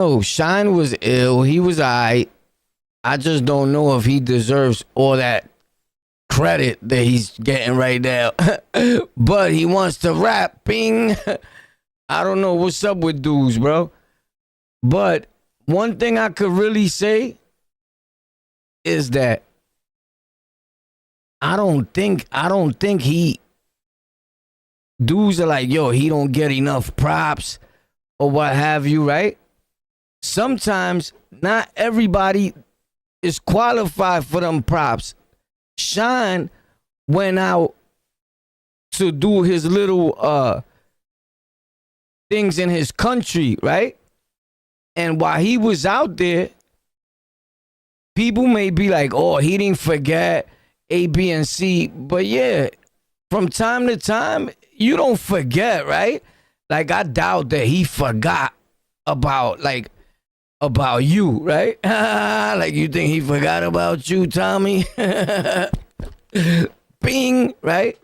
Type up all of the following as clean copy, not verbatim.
Oh, Shyne was ill. He was alright. I just don't know if he deserves all that credit that he's getting right now. But he wants to rap. Bing. I don't know what's up with dudes, bro. But one thing I could really say is that I don't think he dudes are like, yo, he don't get enough props or what have you, right? Sometimes not everybody is qualified for them props. Shyne went out to do his little things in his country, right? And while he was out there, people may be like, oh, he didn't forget A, B, and C. But yeah, from time to time, you don't forget, right? Like, I doubt that he forgot about you, right? Like, you think he forgot about you, Tommy? Bing, right?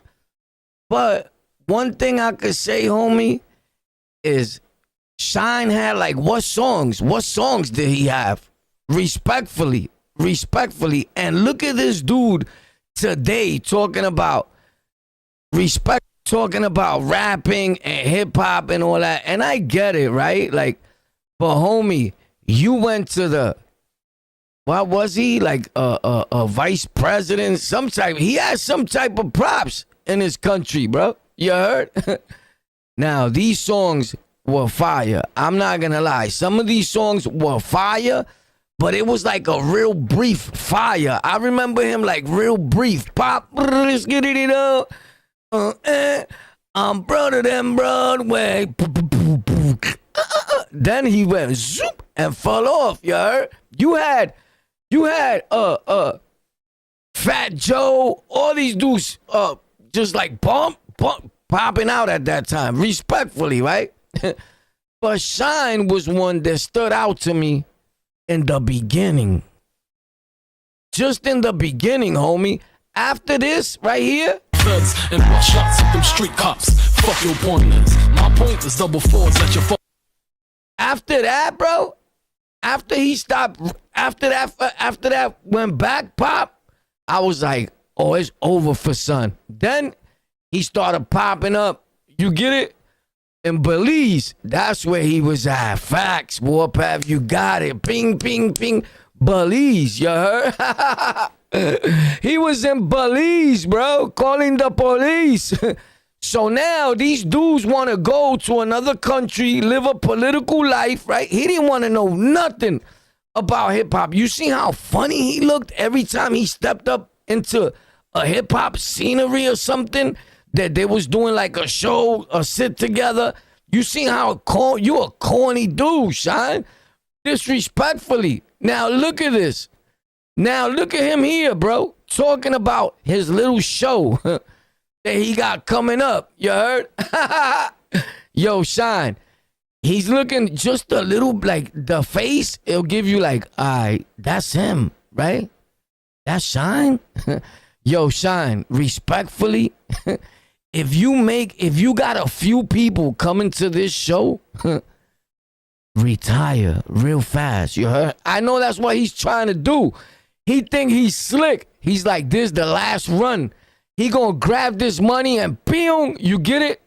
But one thing I could say, homie, is Shyne had like what songs? What songs did he have? Respectfully. And look at this dude today talking about respect, talking about rapping and hip hop and all that. And I get it, right? Like, but homie, you went to the, what was he? Like a vice president, some type. He has some type of props in his country, bro. You heard? Now, these songs were fire. I'm not gonna lie. Some of these songs were fire, but it was like a real brief fire. I remember him like real brief. Pop, let's get it up. I'm brother than Broadway. Then he went zoop and fell off. You heard? You had Fat Joe, all these dudes just like bump popping out at that time, respectfully, right? But Shyne was one that stood out to me in the beginning. Just in the beginning, homie. After this, right here. Feds and butt shots at them street cops. Fuck your pointers. My point is double fours at your phone. After that, bro. After he stopped, after that went back pop, I was like, oh, it's over for son. Then he started popping up. You get it? In Belize, that's where he was at. FAKTZ, Warpath, you got it. Ping, ping, ping. Belize, you heard? He was in Belize, bro, calling the police. So now these dudes want to go to another country, live a political life, right? He didn't want to know nothing about hip-hop. You see how funny he looked every time he stepped up into a hip-hop scenery or something? That they was doing like a show, a sit together. You see how you a corny dude, Shyne. Disrespectfully. Now look at this. Now look at him here, bro. Talking about his little show that he got coming up. You heard? Yo, Shyne. He's looking just a little like the face. It'll give you like, all right, that's him, right? That's Shyne. Yo, Shyne, respectfully. If you got a few people coming to this show, retire real fast. You heard? I know that's what he's trying to do. He think he's slick. He's like, this the last run. He gonna grab this money and boom, you get it?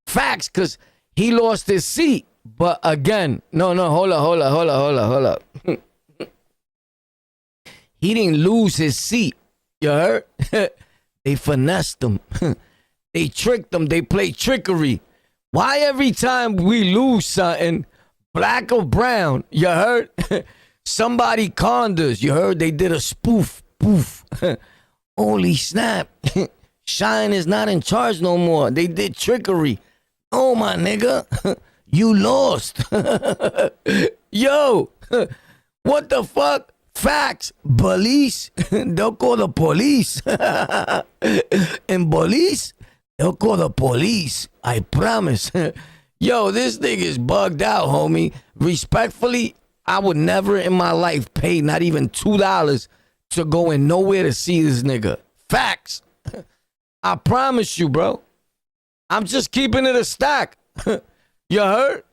Facts, because he lost his seat. But again, no, hold up. He didn't lose his seat. You heard? They finessed him. They tricked them. They played trickery. Why every time we lose something, black or brown, you heard? Somebody conned us. You heard? They did a spoof. Poof. Holy snap. Shyne is not in charge no more. They did trickery. Oh, my nigga. You lost. Yo, what the fuck? FAKTZ, police. They'll call the police. In police, they'll call the police. I promise. Yo, this thing is bugged out, homie. Respectfully, I would never in my life pay not even $2 to go in nowhere to see this nigga. FAKTZ. I promise you, bro. I'm just keeping it a stack. You heard?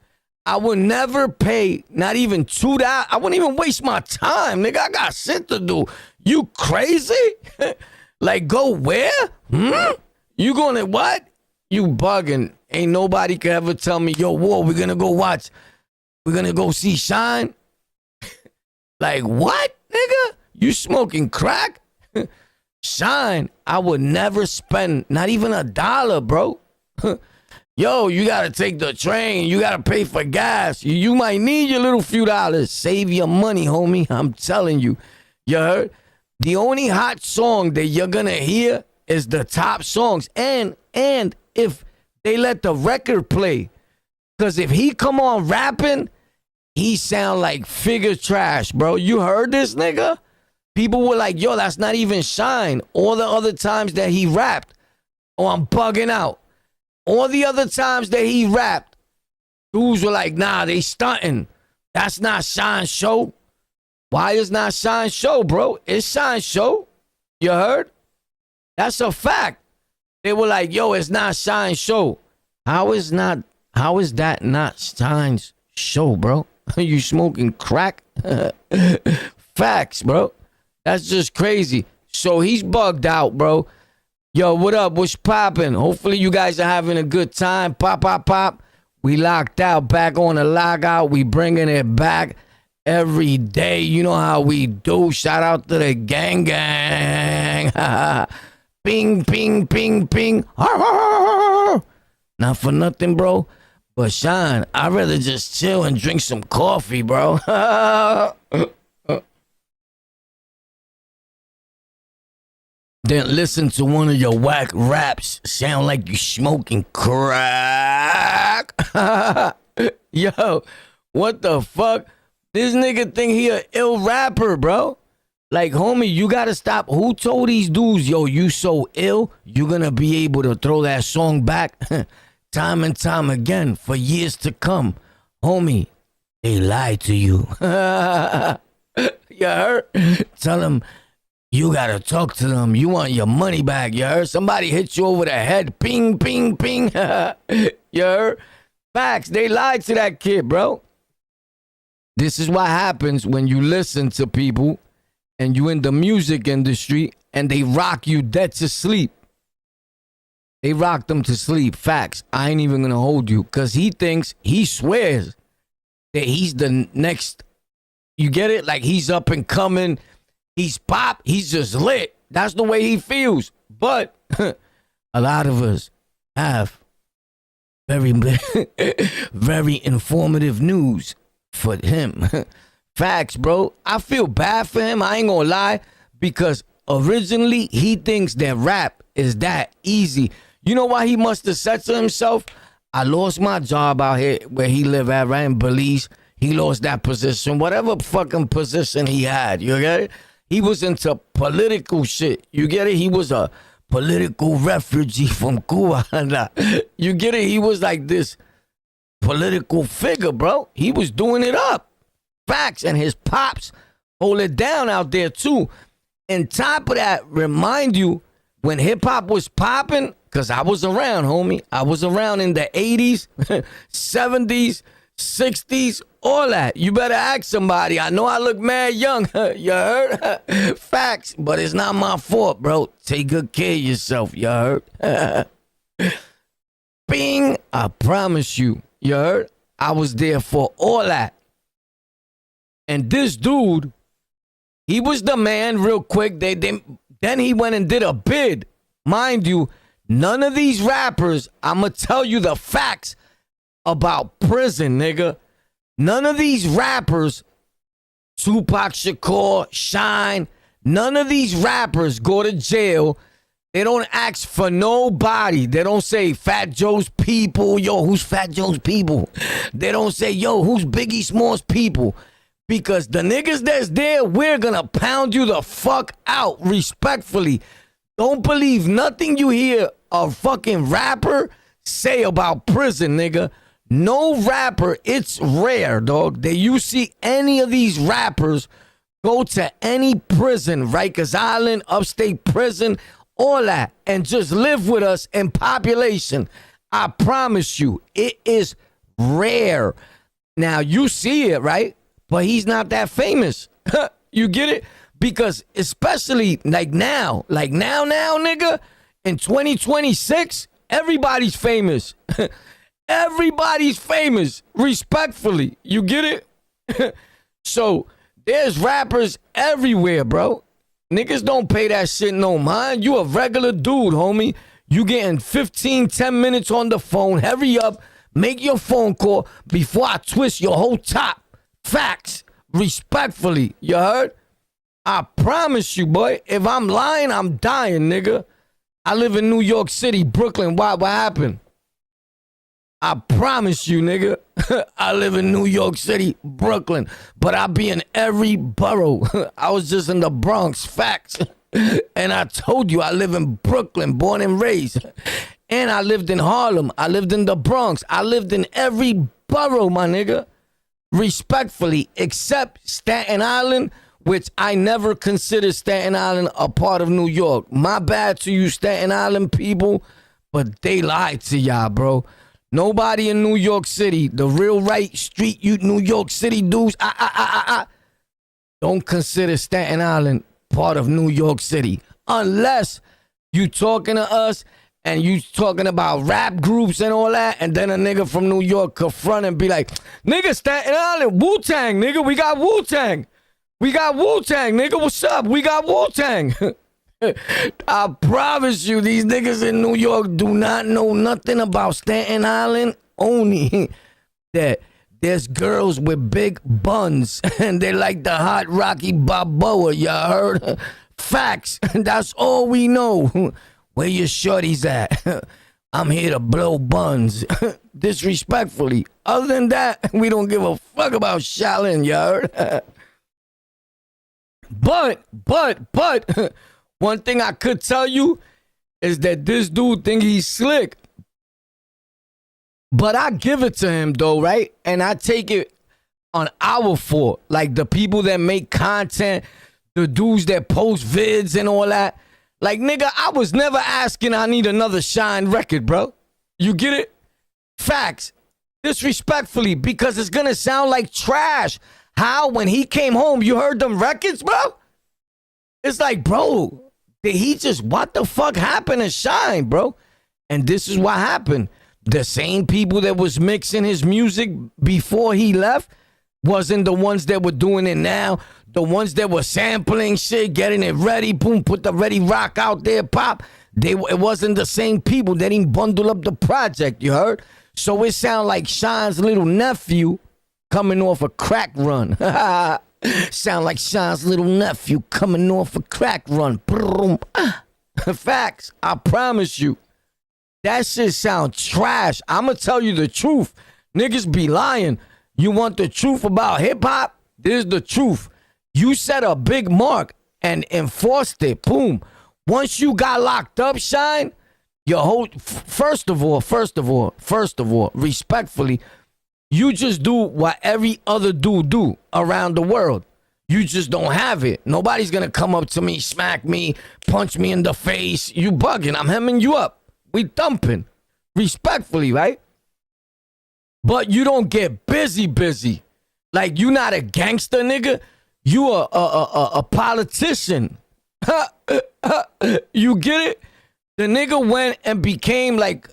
I would never pay not even $2. I wouldn't even waste my time, nigga. I got shit to do. You crazy? Like, go where? You gonna what? You bugging. Ain't nobody could ever tell me, yo, whoa, we're gonna go watch. We're gonna go see Shyne. Like, what, nigga? You smoking crack? Shyne, I would never spend not even $1, bro. Yo, you gotta take the train. You gotta pay for gas. You might need your little few dollars. Save your money, homie. I'm telling you. You heard? The only hot song that you're gonna hear is the top songs. And if they let the record play. Because if he come on rapping, he sound like figure trash, bro. You heard this nigga? People were like, yo, that's not even Shyne. All the other times that he rapped. Oh, I'm bugging out. All the other times that he rapped, dudes were like, nah, they stunting. That's not Shyne's show. Why is not Shyne's show, bro? It's Shyne's show. You heard? That's a fact. They were like, yo, it's not Shyne's show. How is that not Shyne's show, bro? You smoking crack? Facts, bro. That's just crazy. So he's bugged out, bro. Yo, what up? What's poppin'? Hopefully you guys are having a good time. Pop, pop, pop. We locked out, back on the lockout. We bringing it back every day. You know how we do. Shout out to the gang. Ping, ping, ping, ping. Not for nothing, bro. But Shyne, I'd rather just chill and drink some coffee, bro. Then listen to one of your whack raps. Sound like you smoking crack. Yo, what the fuck? This nigga think he a ill rapper, bro. Like, homie, you gotta stop. Who told these dudes, yo, you so ill, you gonna be able to throw that song back time and time again for years to come? Homie, they lied to you. You heard? Tell them, you gotta talk to them. You want your money back, you heard? Somebody hit you over the head. Ping, ping, ping. You heard? Facts, they lied to that kid, bro. This is what happens when you listen to people and you in the music industry and they rock you dead to sleep. They rock them to sleep. Facts. I ain't even gonna hold you. Cause he swears that he's the next, you get it? Like he's up and coming. He's pop. He's just lit. That's the way he feels. But a lot of us have very, very informative news for him. Facts, bro. I feel bad for him. I ain't gonna lie. Because originally he thinks that rap is that easy. You know why he must have said to himself, I lost my job out here where he live at, right in Belize. He lost that position. Whatever fucking position he had. You get it? He was into political shit. You get it? He was a political refugee from Cuba. You get it? He was like this political figure, bro. He was doing it up. Facts. And his pops hold it down out there, too. And top of that, remind you, when hip-hop was popping, because I was around, homie. I was around in the 80s, 70s, 60s, all that. You better ask somebody. I know I look mad young. You heard? Facts. But it's not my fault, bro. Take good care of yourself. You heard? Bing. I promise you. You heard? I was there for all that. And this dude, he was the man real quick. Then he went and did a bid. Mind you, none of these rappers, I'm going to tell you the facts about prison, nigga. None of these rappers, Tupac Shakur, Shyne, none of these rappers go to jail. They don't ask for nobody. They don't say Fat Joe's people. Yo, who's Fat Joe's people? They don't say, yo, who's Biggie Smalls' people? Because the niggas that's there, we're gonna pound you the fuck out respectfully. Don't believe nothing you hear a fucking rapper say about prison, nigga. No rapper, it's rare, dog, that you see any of these rappers go to any prison, Rikers Island, upstate prison, all that, and just live with us in population. I promise you, it is rare. Now you see it, right? But he's not that famous. You get it? Because especially now, nigga, in 2026, everybody's famous. Everybody's famous, respectfully. You get it? So there's rappers everywhere, bro. Niggas don't pay that shit no mind. You a regular dude, homie. You getting 15, 10 minutes on the phone. Hurry up. Make your phone call before I twist your whole top. FAKTZ. Respectfully. You heard? I promise you, boy. If I'm lying, I'm dying, nigga. I live in New York City, Brooklyn. Why? What happened? I promise you, nigga. I live in New York City, Brooklyn, but I be in every borough. I was just in the Bronx, FAKTZ. And I told you I live in Brooklyn, born and raised. And I lived in Harlem. I lived in the Bronx. I lived in every borough, my nigga. Respectfully, except Staten Island, which I never consider Staten Island a part of New York. My bad to you Staten Island people, but they lied to y'all, bro. Nobody in New York City, the real right street you New York City dudes, don't consider Staten Island part of New York City. Unless you talking to us and you talking about rap groups and all that, and then a nigga from New York confront and be like, nigga, Staten Island, Wu-Tang, nigga, we got Wu-Tang. We got Wu-Tang, nigga, what's up? We got Wu-Tang. I promise you, these niggas in New York do not know nothing about Staten Island. Only that there's girls with big buns and they like the hot Rocky Balboa, you heard? FAKTZ, that's all we know. Where your shorties at? I'm here to blow buns. Disrespectfully. Other than that, we don't give a fuck about Shaolin, you heard? But, one thing I could tell you is that this dude think he's slick. But I give it to him though, right? And I take it on our fault. Like the people that make content, the dudes that post vids and all that. Like, nigga, I was never asking I need another Shyne record, bro. You get it? FAKTZ. Disrespectfully, because it's gonna sound like trash. How, when he came home, you heard them records, bro? It's like, bro, did he just, what the fuck happened to Shyne, bro? And this is what happened. The same people that was mixing his music before he left wasn't the ones that were doing it now. The ones that were sampling shit, getting it ready, boom, put the ready rock out there, pop. It wasn't the same people that didn't bundle up the project, you heard? So it sound like Shyne's little nephew coming off a crack run. Sound like Shyne's little nephew coming off a crack run. FAKTZ, I promise you. That shit sound trash. I'ma tell you the truth. Niggas be lying. You want the truth about hip-hop? This is the truth. You set a big mark and enforced it. Boom. Once you got locked up, Shyne, your whole, first of all, respectfully, you just do what every other dude do around the world. You just don't have it. Nobody's gonna come up to me, smack me, punch me in the face. You bugging. I'm hemming you up. We thumping. Respectfully, right? But you don't get busy. Like, you not a gangster, nigga. You a politician. You get it? The nigga went and became like,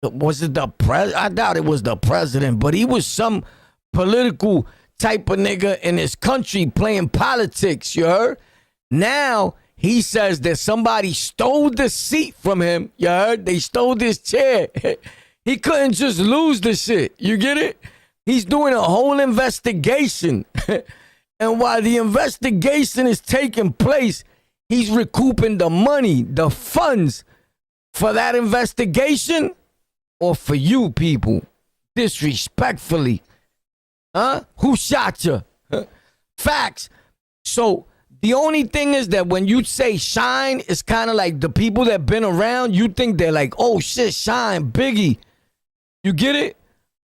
was it the president? I doubt it was the president, but he was some political type of nigga in his country playing politics, you heard? Now, he says that somebody stole the seat from him, you heard? They stole this chair. He couldn't just lose the shit, you get it? He's doing a whole investigation. And while the investigation is taking place, he's recouping the money, the funds for that investigation. Or for you people, disrespectfully. Huh? Who shot you? FAKTZ. So the only thing is that when you say Shyne, it's kind of like the people that been around, you think they're like, oh shit, Shyne, Biggie. You get it?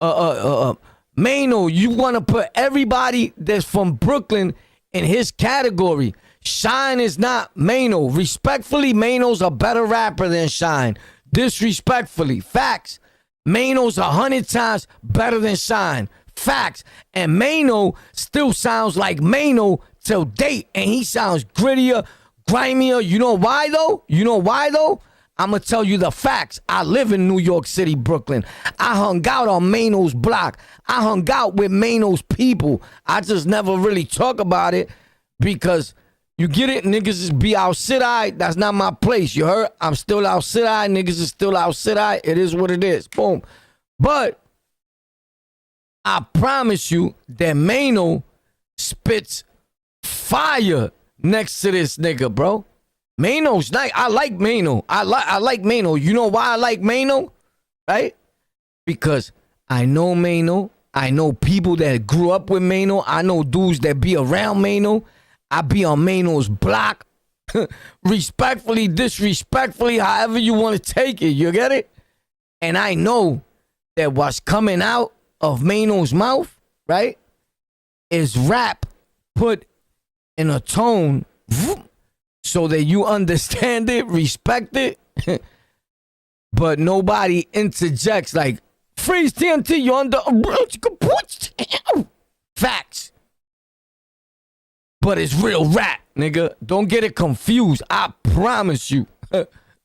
Mano, you want to put everybody that's from Brooklyn in his category. Shyne is not Mano. Respectfully, Mano's a better rapper than Shyne. Disrespectfully. FAKTZ. Mano's 100 times better than Shyne. Facts. And Mano still sounds like Mano till date. And he sounds grittier, grimier. You know why though? I'm going to tell you the facts. I live in New York City, Brooklyn. I hung out on Mano's block. I hung out with Mano's people. I just never really talk about it because you get it? Niggas is be outside. That's not my place. You heard? I'm still outside. Niggas is still outside. It is what it is. Boom. But I promise you that Mano spits fire next to this nigga, bro. Mano's nice. I like Mano. I like Mano. You know why I like Mano? Right? Because I know Mano. I know people that grew up with Mano. I know dudes that be around Mano. I be on Mano's block. Respectfully, disrespectfully, however you want to take it. You get it? And I know that what's coming out of Mano's mouth, right, is rap put in a tone so that you understand it, respect it, but nobody interjects like, freeze TNT, you under... Facts. But it's real rap, nigga. Don't get it confused. I promise you.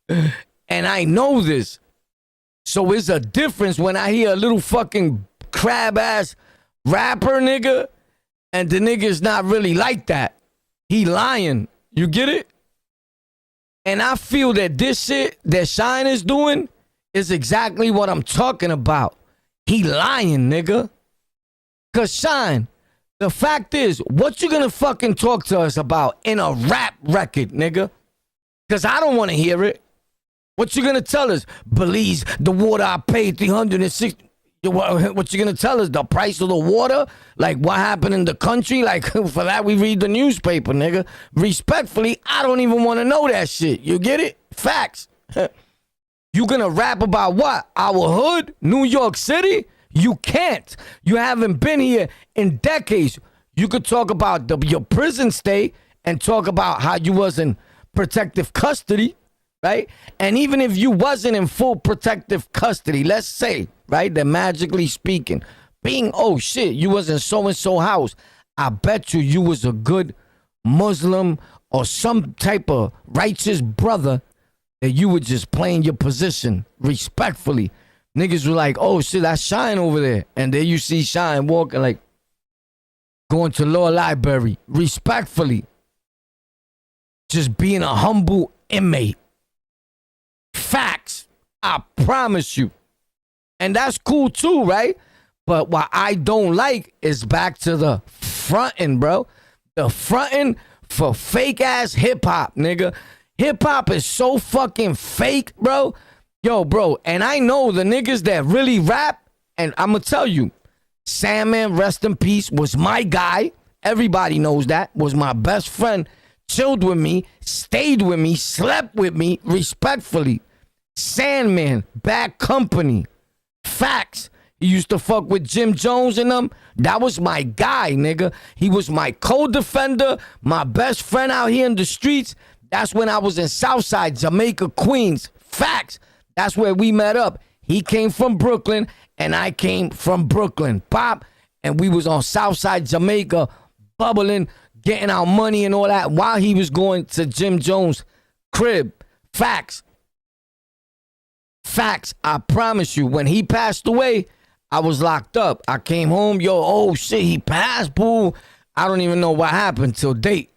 And I know this. So it's a difference when I hear a little fucking crab-ass rapper, nigga, and the nigga's not really like that. He lying. You get it? And I feel that this shit that Shyne is doing is exactly what I'm talking about. He lying, nigga. Cause Shyne, the fact is, what you gonna fucking talk to us about in a rap record, nigga? Cause I don't wanna hear it. What you gonna tell us? Belize, the water I paid $360. What you gonna tell us? The price of the water? Like what happened in the country? Like for that we read the newspaper, nigga. Respectfully, I don't even want to know that shit. You get it? Facts. You gonna rap about what? Our hood? New York City? You can't. You haven't been here in decades. You could talk about your prison stay and talk about how you was in protective custody, right? And even if you wasn't in full protective custody, let's say, right, that magically speaking, being, oh shit, you was in so-and-so house, I bet you was a good Muslim or some type of righteous brother that you were just playing your position respectfully. Niggas were like, oh shit, that's Shyne over there. And then you see Shyne walking like, going to law library, respectfully. Just being a humble inmate. Facts. I promise you. And that's cool too, right? But what I don't like is back to the fronting, bro. The fronting for fake ass hip hop, nigga. Hip hop is so fucking fake, bro. Yo, bro, and I know the niggas that really rap, and I'm gonna tell you, Sandman, rest in peace, was my guy. Everybody knows that. Was my best friend. Chilled with me, stayed with me, slept with me, respectfully. Sandman, bad company. Facts. He used to fuck with Jim Jones and them. That was my guy, nigga. He was my co-defender, my best friend out here in the streets. That's when I was in Southside, Jamaica, Queens. Facts. That's where we met up. He came from Brooklyn, and I came from Brooklyn. Pop, and we was on Southside Jamaica, bubbling, getting our money and all that while he was going to Jim Jones' crib. Facts. Facts. I promise you, when he passed away, I was locked up. I came home, yo, oh shit, he passed, boo. I don't even know what happened till date.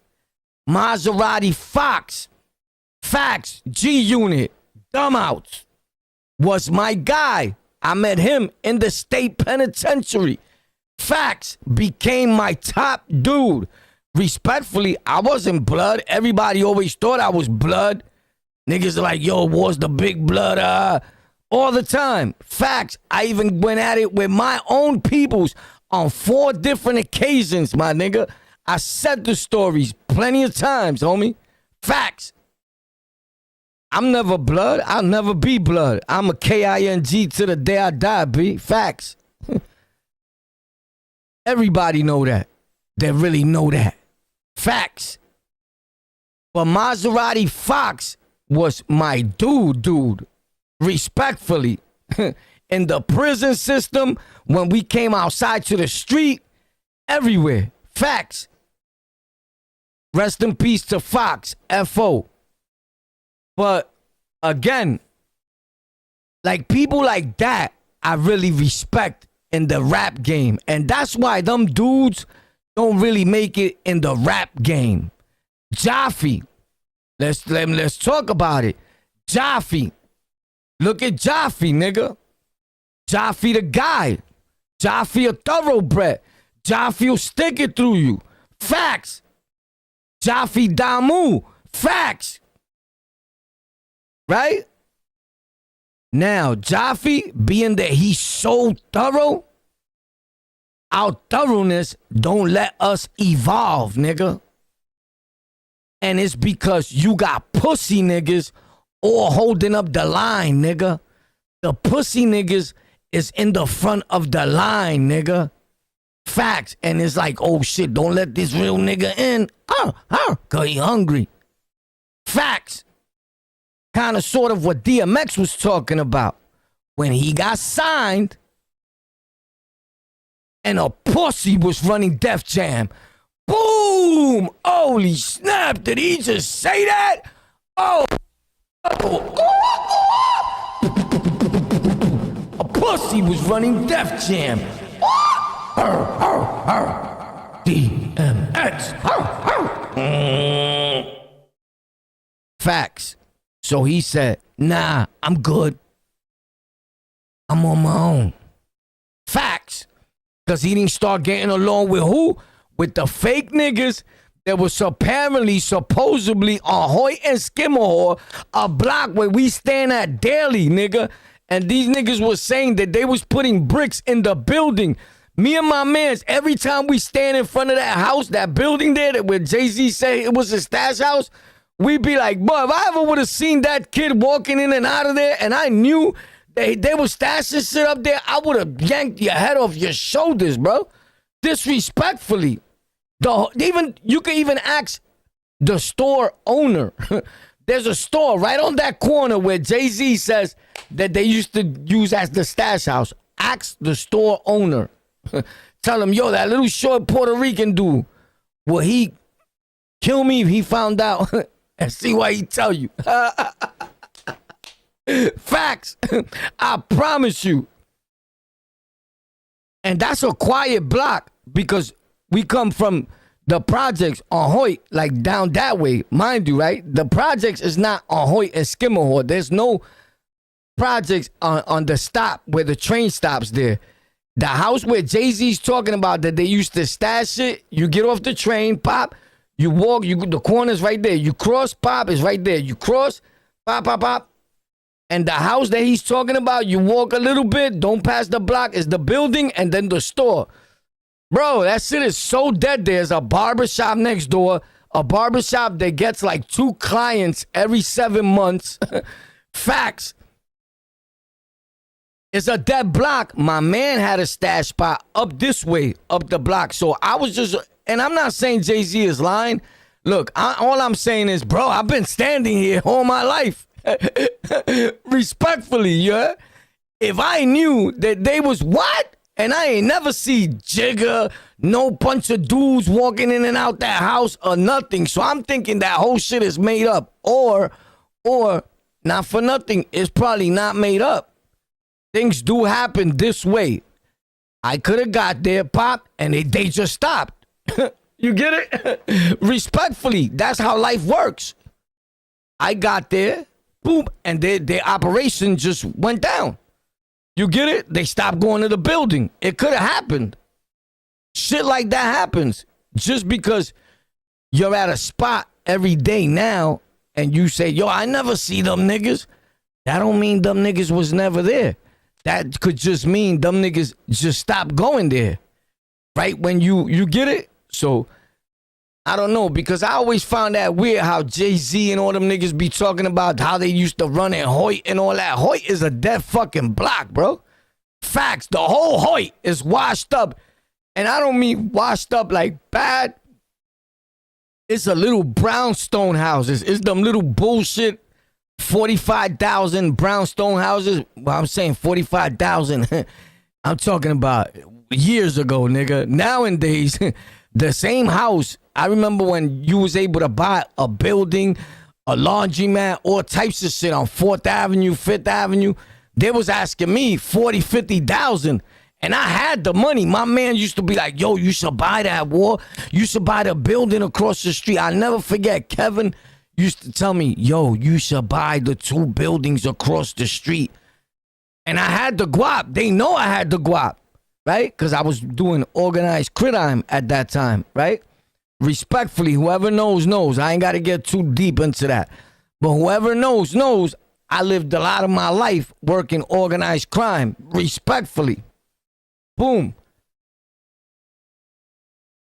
Maserati Fox. Facts. G-Unit. Dumbouts. Was my guy. I met him in the state penitentiary. Facts. Became my top dude. Respectfully, I wasn't blood. Everybody always thought I was blood. Niggas are like, yo, was the big blood? All the time. Facts. I even went at it with my own peoples on 4 different occasions, my nigga. I said the stories plenty of times, homie. Facts. I'm never blood. I'll never be blood. I'm a K-I-N-G to the day I die, B. Facts. Everybody know that. They really know that. Facts. But Maserati Fox was my dude. Respectfully. in the prison system, when we came outside to the street, everywhere. Facts. Rest in peace to Fox, F.O. But again, like people like that, I really respect in the rap game. And that's why them dudes don't really make it in the rap game. Jaffe. Let's talk about it. Jaffe. Look at Jaffe, nigga. Jaffe the guy. Jaffe a thoroughbred. Jaffe will stick it through you. Facts. Jaffe Damu. Facts. Right? Now, Jaffe, being that he's so thorough, our thoroughness don't let us evolve, nigga. And it's because you got pussy niggas all holding up the line, nigga. The pussy niggas is in the front of the line, nigga. Facts. And it's like, oh shit, don't let this real nigga in. Cause he hungry. Facts. Kind of sort of what DMX was talking about. When he got signed and a pussy was running Def Jam. Boom! Holy snap, did he just say that? Oh. A pussy was running Def Jam. DMX. Facts. So he said, nah, I'm good. I'm on my own. Facts. Because he didn't start getting along with who? With the fake niggas that was apparently, supposedly on Hoyt and Skimmerhor, a block where we stand at daily, nigga. And these niggas was saying that they was putting bricks in the building. Me and my mans, every time we stand in front of that house, that building there, that where Jay-Z said it was a stash house, we be like, boy, if I ever would have seen that kid walking in and out of there and I knew they were stashing shit up there, I would have yanked your head off your shoulders, bro. Disrespectfully. You can even ask the store owner. There's a store right on that corner where Jay-Z says that they used to use as the stash house. Ask the store owner. Tell him, yo, that little short Puerto Rican dude, will he kill me if he found out? And see why he tell you. Facts. I promise you. And that's a quiet block because we come from the projects on Hoyt, like down that way. Mind you, right? The projects is not on Hoyt and Skimmerhor. There's no projects on the stop where the train stops there. The house where Jay-Z's talking about that they used to stash it, you get off the train, pop, you walk, the corner's right there. You cross, pop, is right there. You cross, pop, pop, pop. And the house that he's talking about, you walk a little bit, don't pass the block, is the building and then the store. Bro, that shit is so dead. There's a barbershop next door, a barbershop that gets like 2 clients every 7 months. Facts. It's a dead block. My man had a stash spot up this way, up the block. So I was just, and I'm not saying Jay-Z is lying. Look, all I'm saying is, bro, I've been standing here all my life. Respectfully, yeah. If I knew that they was what? And I ain't never see Jigga, no bunch of dudes walking in and out that house or nothing. So I'm thinking that whole shit is made up. Or not for nothing, it's probably not made up. Things do happen this way. I could have got there, pop, and they just stopped. You get it? Respectfully, that's how life works. I got there, boom, and their operation just went down. You get it? They stopped going to the building. It could have happened. Shit like that happens. Just because you're at a spot every day now and you say, yo, I never see them niggas. That don't mean them niggas was never there. That could just mean them niggas just stopped going there. Right? When you get it? So, I don't know, because I always found that weird how Jay-Z and all them niggas be talking about how they used to run in Hoyt and all that. Hoyt is a dead fucking block, bro. Facts. The whole Hoyt is washed up. And I don't mean washed up like bad. It's a little brownstone houses. It's them little bullshit 45,000 brownstone houses. Well, I'm saying 45,000. I'm talking about years ago, nigga. Nowadays, the same house. I remember when you was able to buy a building, a laundromat, all types of shit on 4th Avenue, 5th Avenue. They was asking me 40, 50,000. And I had the money. My man used to be like, yo, you should buy that, war. You should buy the building across the street. I'll never forget, Kevin used to tell me, yo, you should buy the 2 buildings across the street. And I had the guap. They know I had the guap, right? Because I was doing organized crime at that time, right? Respectfully, whoever knows, knows. I ain't got to get too deep into that. But whoever knows, knows. I lived a lot of my life working organized crime, respectfully. Boom.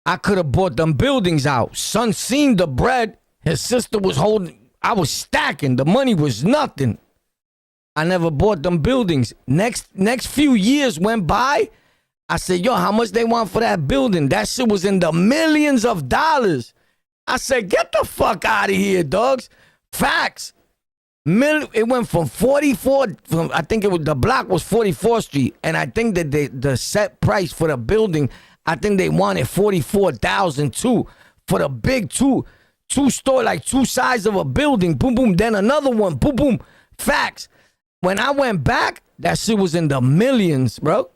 I could have bought them buildings out. Son seen the bread. His sister was holding. I was stacking. The money was nothing. I never bought them buildings. Next few years went by. I said, yo, how much they want for that building? That shit was in the millions of dollars. I said, get the fuck out of here, dogs. FAKTZ. It went from 44, I think it was, the block was 44th Street. And I think that the set price for the building, I think they wanted 44,000 too. For the big two store, like 2 sides of a building. Boom, boom. Then another one. Boom, boom. FAKTZ. When I went back, that shit was in the millions, bro.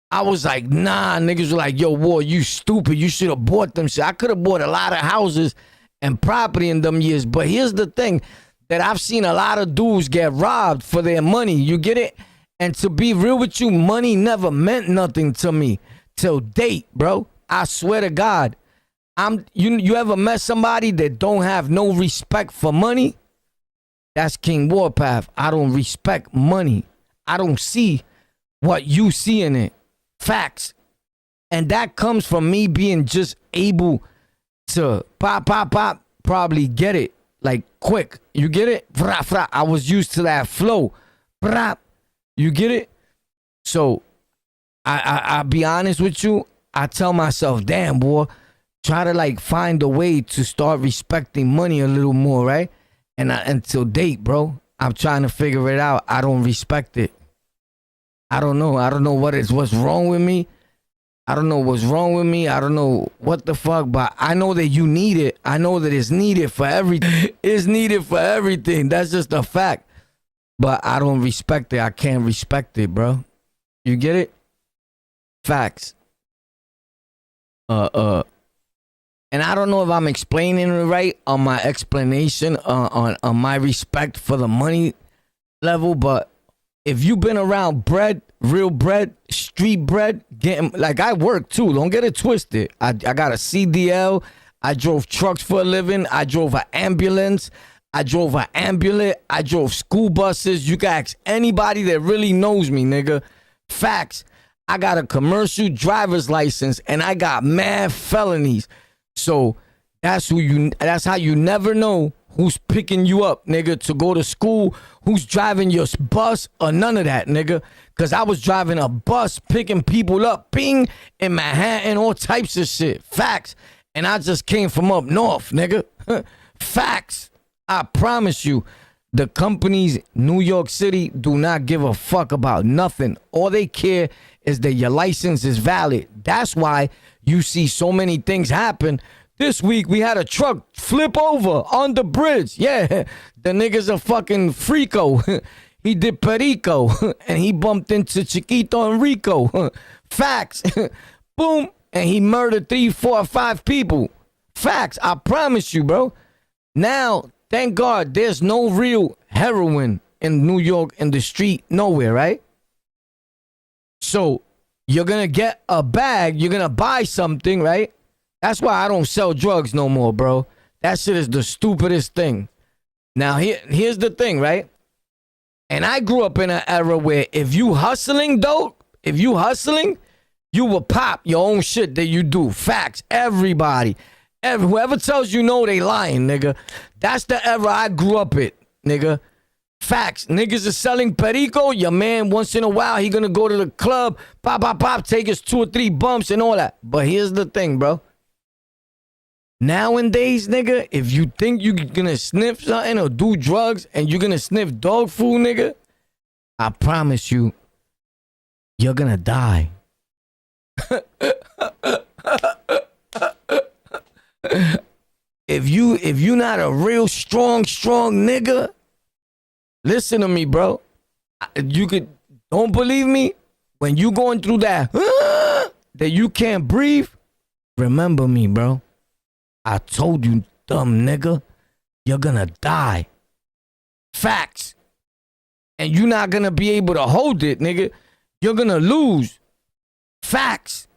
I was like, nah, niggas were like, yo, war, you stupid. You should have bought them shit. I could have bought a lot of houses and property in them years. But here's the thing. That I've seen a lot of dudes get robbed for their money. You get it? And to be real with you, money never meant nothing to me till date, bro. I swear to God. You ever met somebody that don't have no respect for money? That's King Warpath. I don't respect money. I don't see what you see in it. FAKTZ. And that comes from me being just able to pop, probably get it. Like quick, you get it? Fra, fra. I was used to that flow. Fra. You get it? So I'll be honest with you. I tell myself, damn, boy, try to like find a way to start respecting money a little more, right? And until date, bro, I'm trying to figure it out. I don't respect it. I don't know. I don't know what's wrong with me. I don't know what's wrong with me. I don't know what the fuck, but I know that you need it. I know that it's needed for everything. It's needed for everything. That's just a fact. But I don't respect it. I can't respect it, bro. You get it? FAKTZ. And I don't know if I'm explaining it right on my explanation on my respect for the money level, but if you've been around bread, real bread, street bread, getting like I work too. Don't get it twisted. I got a CDL. I drove trucks for a living. I drove an ambulance. I drove an ambulance. I drove school buses. You can ask anybody that really knows me, nigga. FAKTZ. I got a commercial driver's license and I got mad felonies. So that's how you never know who's picking you up, nigga, to go to school, who's driving your bus or none of that, nigga. Because I was driving a bus, picking people up, ping, in Manhattan, all types of shit. FAKTZ. And I just came from up north, nigga. FAKTZ. I promise you, the companies, New York City, do not give a fuck about nothing. All they care is that your license is valid. That's why you see so many things happen. This week, we had a truck flip over on the bridge. Yeah, the nigga's a fucking freako. He did perico, and he bumped into Chiquito and Rico. FAKTZ. Boom, and he murdered 3, 4, 5 people. FAKTZ, I promise you, bro. Now, thank God, there's no real heroin in New York in the street, nowhere, right? So, you're going to get a bag, you're going to buy something, right? That's why I don't sell drugs no more, bro. That shit is the stupidest thing. Now, here's the thing, right? And I grew up in an era where if you hustling, though, you will pop your own shit that you do. FAKTZ, everybody. Whoever tells you no, they lying, nigga. That's the era I grew up in, nigga. FAKTZ. Niggas is selling perico. Your man, once in a while, he gonna go to the club, pop, take his 2 or 3 bumps and all that. But here's the thing, bro. Nowadays, nigga, if you think you gonna sniff something or do drugs and you're gonna sniff dog food, nigga, I promise you, you're gonna die. If you not a real strong nigga, listen to me, bro. Don't believe me? When you going through that that you can't breathe, remember me, bro. I told you, dumb nigga, you're gonna die. Facts. And you're not gonna be able to hold it, nigga. You're gonna lose. Facts.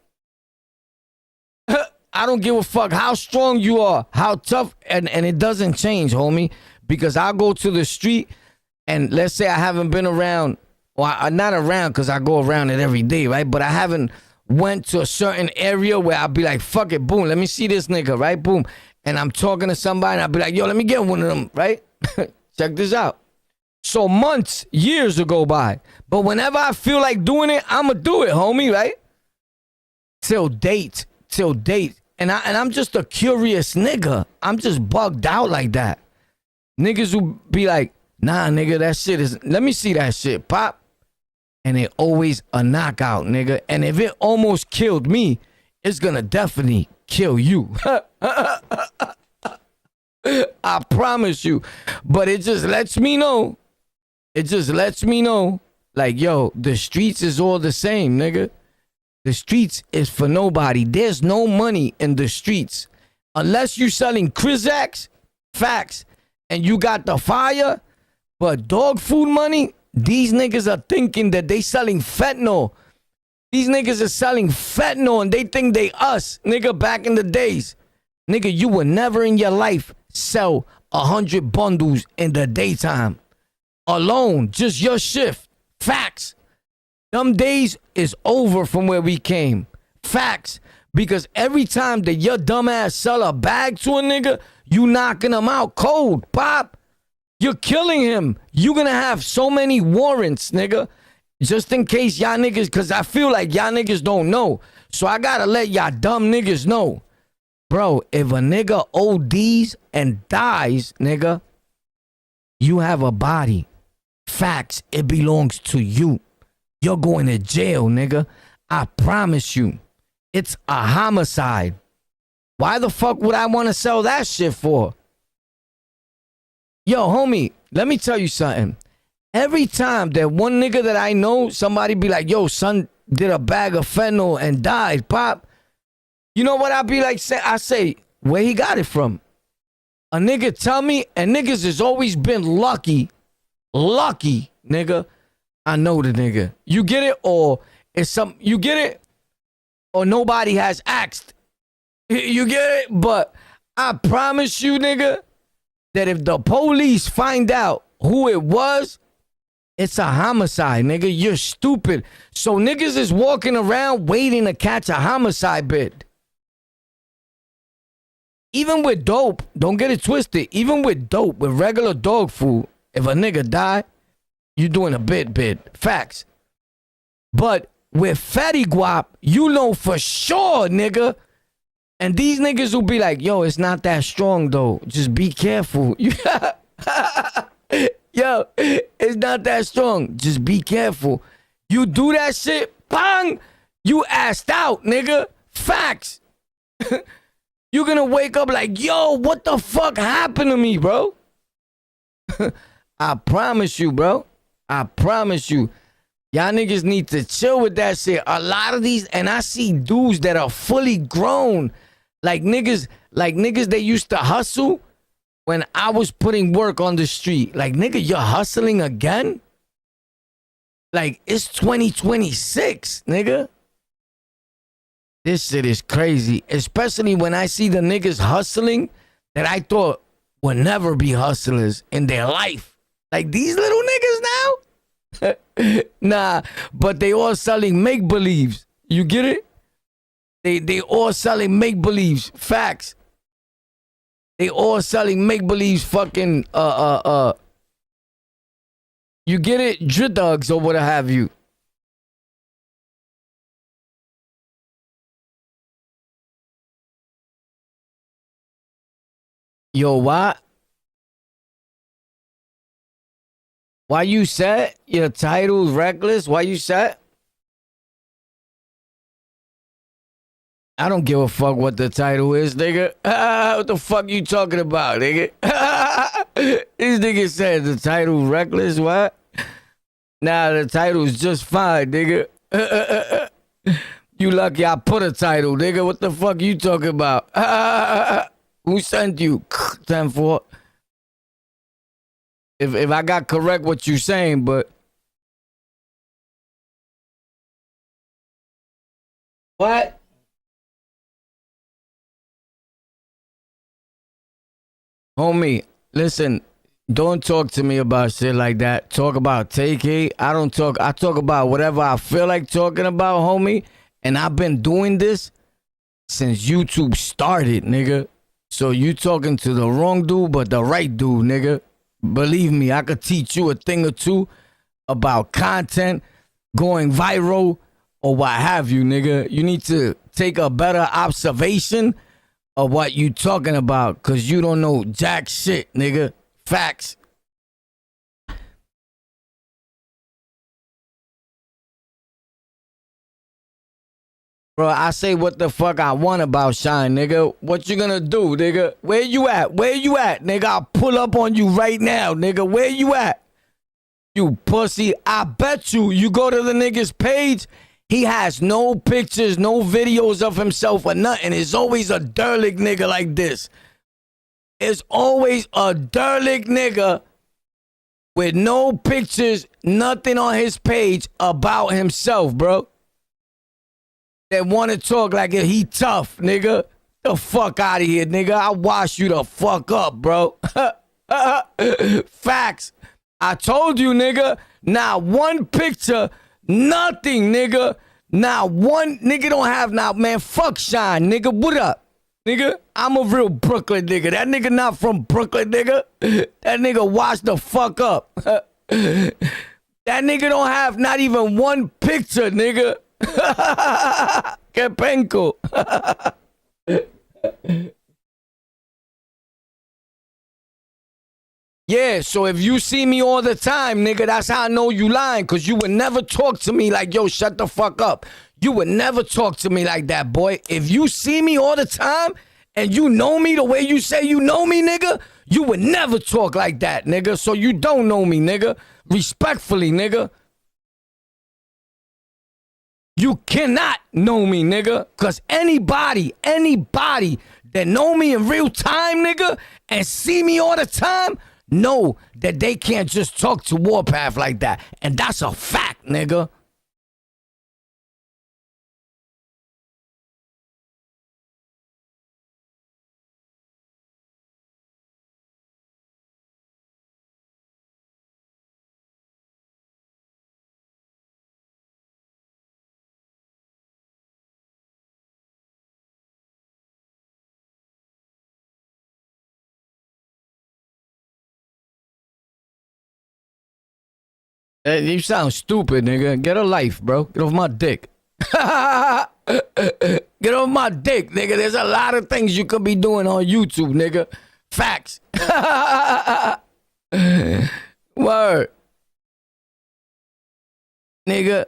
I don't give a fuck how strong you are, how tough, and it doesn't change, homie. Because I'll go to the street and let's say I haven't been around, or I'm not around because I go around it every day, right? But I haven't went to a certain area where I'll be like, fuck it, boom, let me see this nigga, right? Boom. And I'm talking to somebody and I'll be like, yo, let me get one of them, right? Check this out. So months, years will go by. But whenever I feel like doing it, I'ma do it, homie, right? Till date. And I'm just a curious nigga. I'm just bugged out like that. Niggas will be like, nah, nigga, that shit is, let me see that shit, pop. And it always a knockout, nigga. And if it almost killed me, it's gonna definitely kill you. I promise you. But it just lets me know. Like, yo, the streets is all the same, nigga. The streets is for nobody. There's no money in the streets. Unless you selling Krizaks, facts, and you got the fire, but dog food money, these niggas are thinking that they selling fentanyl. These niggas are selling fentanyl and they think they us, nigga, back in the days. Nigga, you would never in your life sell 100 bundles in the daytime. Alone, just your shift. Facts. Them days is over from where we came. Facts. Because every time that your dumb ass sell a bag to a nigga, you knocking him out cold, pop. You're killing him. You're gonna have so many warrants, nigga. Just in case y'all niggas, because I feel like y'all niggas don't know. So I gotta let y'all dumb niggas know. Bro, if a nigga ODs and dies, nigga, you have a body. Facts, it belongs to you. You're going to jail, nigga. I promise you. It's a homicide. Why the fuck would I want to sell that shit for? Yo, homie, let me tell you something. Every time that one nigga that I know, somebody be like, yo, son did a bag of fentanyl and died, pop. You know what I be like? I say, where he got it from? A nigga tell me, and niggas has always been lucky, nigga. I know the nigga. You get it? Or it's you get it? Or nobody has asked. You get it? But I promise you, nigga, that if the police find out who it was, it's a homicide, nigga. You're stupid. So niggas is walking around waiting to catch a homicide bid. Even with dope, don't get it twisted. Even with dope, with regular dog food, if a nigga die, you doing a bid. Facts. But with fatty guap, you know for sure, nigga. And these niggas will be like, yo, it's not that strong though. Just be careful. Yo, it's not that strong. Just be careful. You do that shit, bang, you assed out, nigga. Facts. You're gonna wake up like, yo, what the fuck happened to me, bro? I promise you, bro. I promise you. Y'all niggas need to chill with that shit. A lot of these, and I see dudes that are fully grown. Like niggas that used to hustle when I was putting work on the street. Like, nigga, you're hustling again? Like, it's 2026, nigga. This shit is crazy. Especially when I see the niggas hustling that I thought would never be hustlers in their life. Like, these little niggas now? Nah, but they all selling make-believes. You get it? They all selling make-believes. Facts. They all selling make-believes fucking, you get it? Dridugs or what have you. Yo, what? Why you said your title's reckless? Why you said? I don't give a fuck what the title is, nigga. What the fuck you talking about, nigga? These niggas said the title reckless, what? Nah, the title's just fine, nigga. You lucky I put a title, nigga. What the fuck you talking about? Who sent you? 10-4. If I got correct what you saying, but what? Homie, listen, don't talk to me about shit like that. Talk about take it. I talk about whatever I feel like talking about, homie. And I've been doing this since YouTube started, nigga. So you talking to the wrong dude, but the right dude, nigga. Believe me, I could teach you a thing or two about content, going viral, or what have you, nigga. You need to take a better observation of what you talking about, cause you don't know jack shit, nigga. Facts. Bro, I say what the fuck I want about Shyne, nigga. What you gonna do, nigga? Where you at? Where you at, nigga? I'll pull up on you right now, nigga. Where you at? You pussy. I bet you go to the nigga's page. He has no pictures, no videos of himself or nothing. It's always a derelict nigga like this. It's always a derelict nigga with no pictures, nothing on his page about himself, bro. That want to talk like he tough, nigga. The fuck out of here, nigga. I'll wash you the fuck up, bro. Facts. I told you, nigga. Not one picture, nothing, nigga. Not one nigga don't have now, man. Fuck Shyne, nigga. What up, nigga? I'm a real Brooklyn nigga. That nigga not from Brooklyn, nigga. That nigga wash the fuck up. That nigga don't have not even one picture, nigga. Que penco. Yeah, so if you see me all the time, nigga, that's how I know you lying, because you would never talk to me like, yo, shut the fuck up. You would never talk to me like that, boy. If you see me all the time and you know me the way you say you know me, nigga, you would never talk like that, nigga. So you don't know me, nigga. Respectfully, nigga. You cannot know me, nigga, because anybody that know me in real time, nigga, and see me all the time, know that they can't just talk to Warpath like that. And that's a fact, nigga. Hey, you sound stupid, nigga. Get a life, bro. Get off my dick. Get off my dick, nigga. There's a lot of things you could be doing on YouTube, nigga. Facts. Word. Nigga.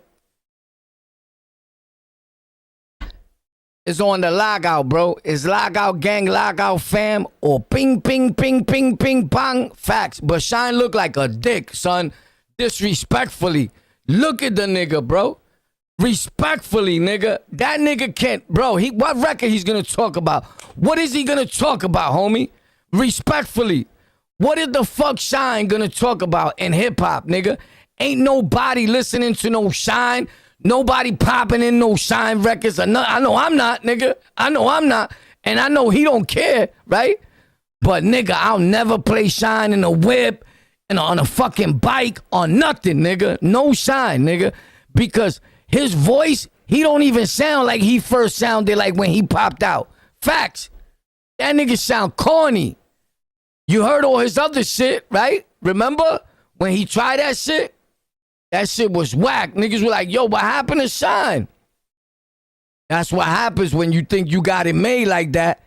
It's on the lockout, bro. It's lockout gang, lockout fam, or ping, ping, ping, ping, ping, pong. Facts. But Shyne look like a dick, son. Disrespectfully. Look at the nigga, bro. Respectfully, nigga. That nigga can't, bro. What record he's gonna talk about? What is he gonna talk about, homie? Respectfully. What is the fuck Shyne gonna talk about in hip-hop, nigga? Ain't nobody listening to no Shyne. Nobody popping in no Shyne records. I know I'm not, nigga. I know I'm not. And I know he don't care, right? But, nigga, I'll never play Shyne in a whip and on a fucking bike or nothing, nigga. No Shyne, nigga. Because his voice, he don't even sound like he first sounded like when he popped out. Facts. That nigga sound corny. You heard all his other shit, right? Remember when he tried that shit? That shit was whack. Niggas were like, yo, what happened to Shyne? That's what happens when you think you got it made like that.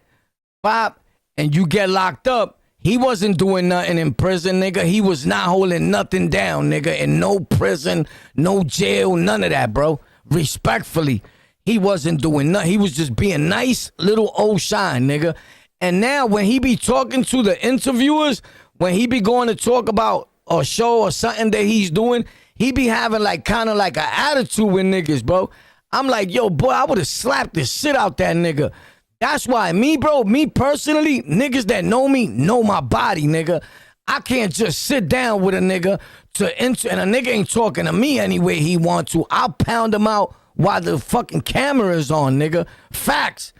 Pop. and you get locked up, he wasn't doing nothing in prison, nigga. He was not holding nothing down, nigga. In no prison, no jail, none of that, bro. Respectfully, he wasn't doing nothing. He was just being nice, little old Shyne, nigga. And now when he be talking to the interviewers, when he be going to talk about a show or something that he's doing, he be having like kind of like an attitude with niggas, bro. I'm like, yo, boy, I would have slapped the shit out that nigga. That's why me personally, niggas that know me know my body, nigga. I can't just sit down with a nigga and a nigga ain't talking to me any way he want to. I'll pound him out while the fucking camera is on, nigga. Facts.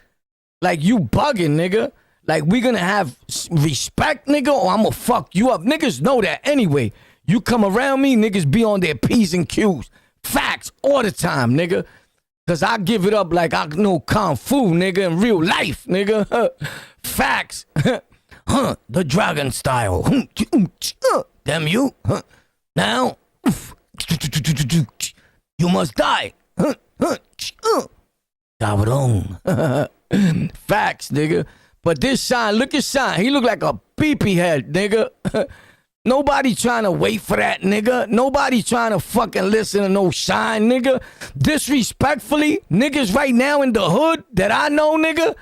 Like, you bugging, nigga. Like, we gonna have respect, nigga, or I'm gonna fuck you up. Niggas know that anyway. You come around me, niggas be on their P's and Q's. Facts all the time, nigga. Cause I give it up like I know Kung Fu, nigga, in real life, nigga. Facts. The dragon style. Damn you. Now, you must die. Cabron. Facts, nigga. But this Shyne, look at Shyne. He look like a peepee head, nigga. Nobody trying to wait for that, nigga. Nobody trying to fucking listen to no Shyne, nigga. Disrespectfully, niggas right now in the hood that I know, nigga,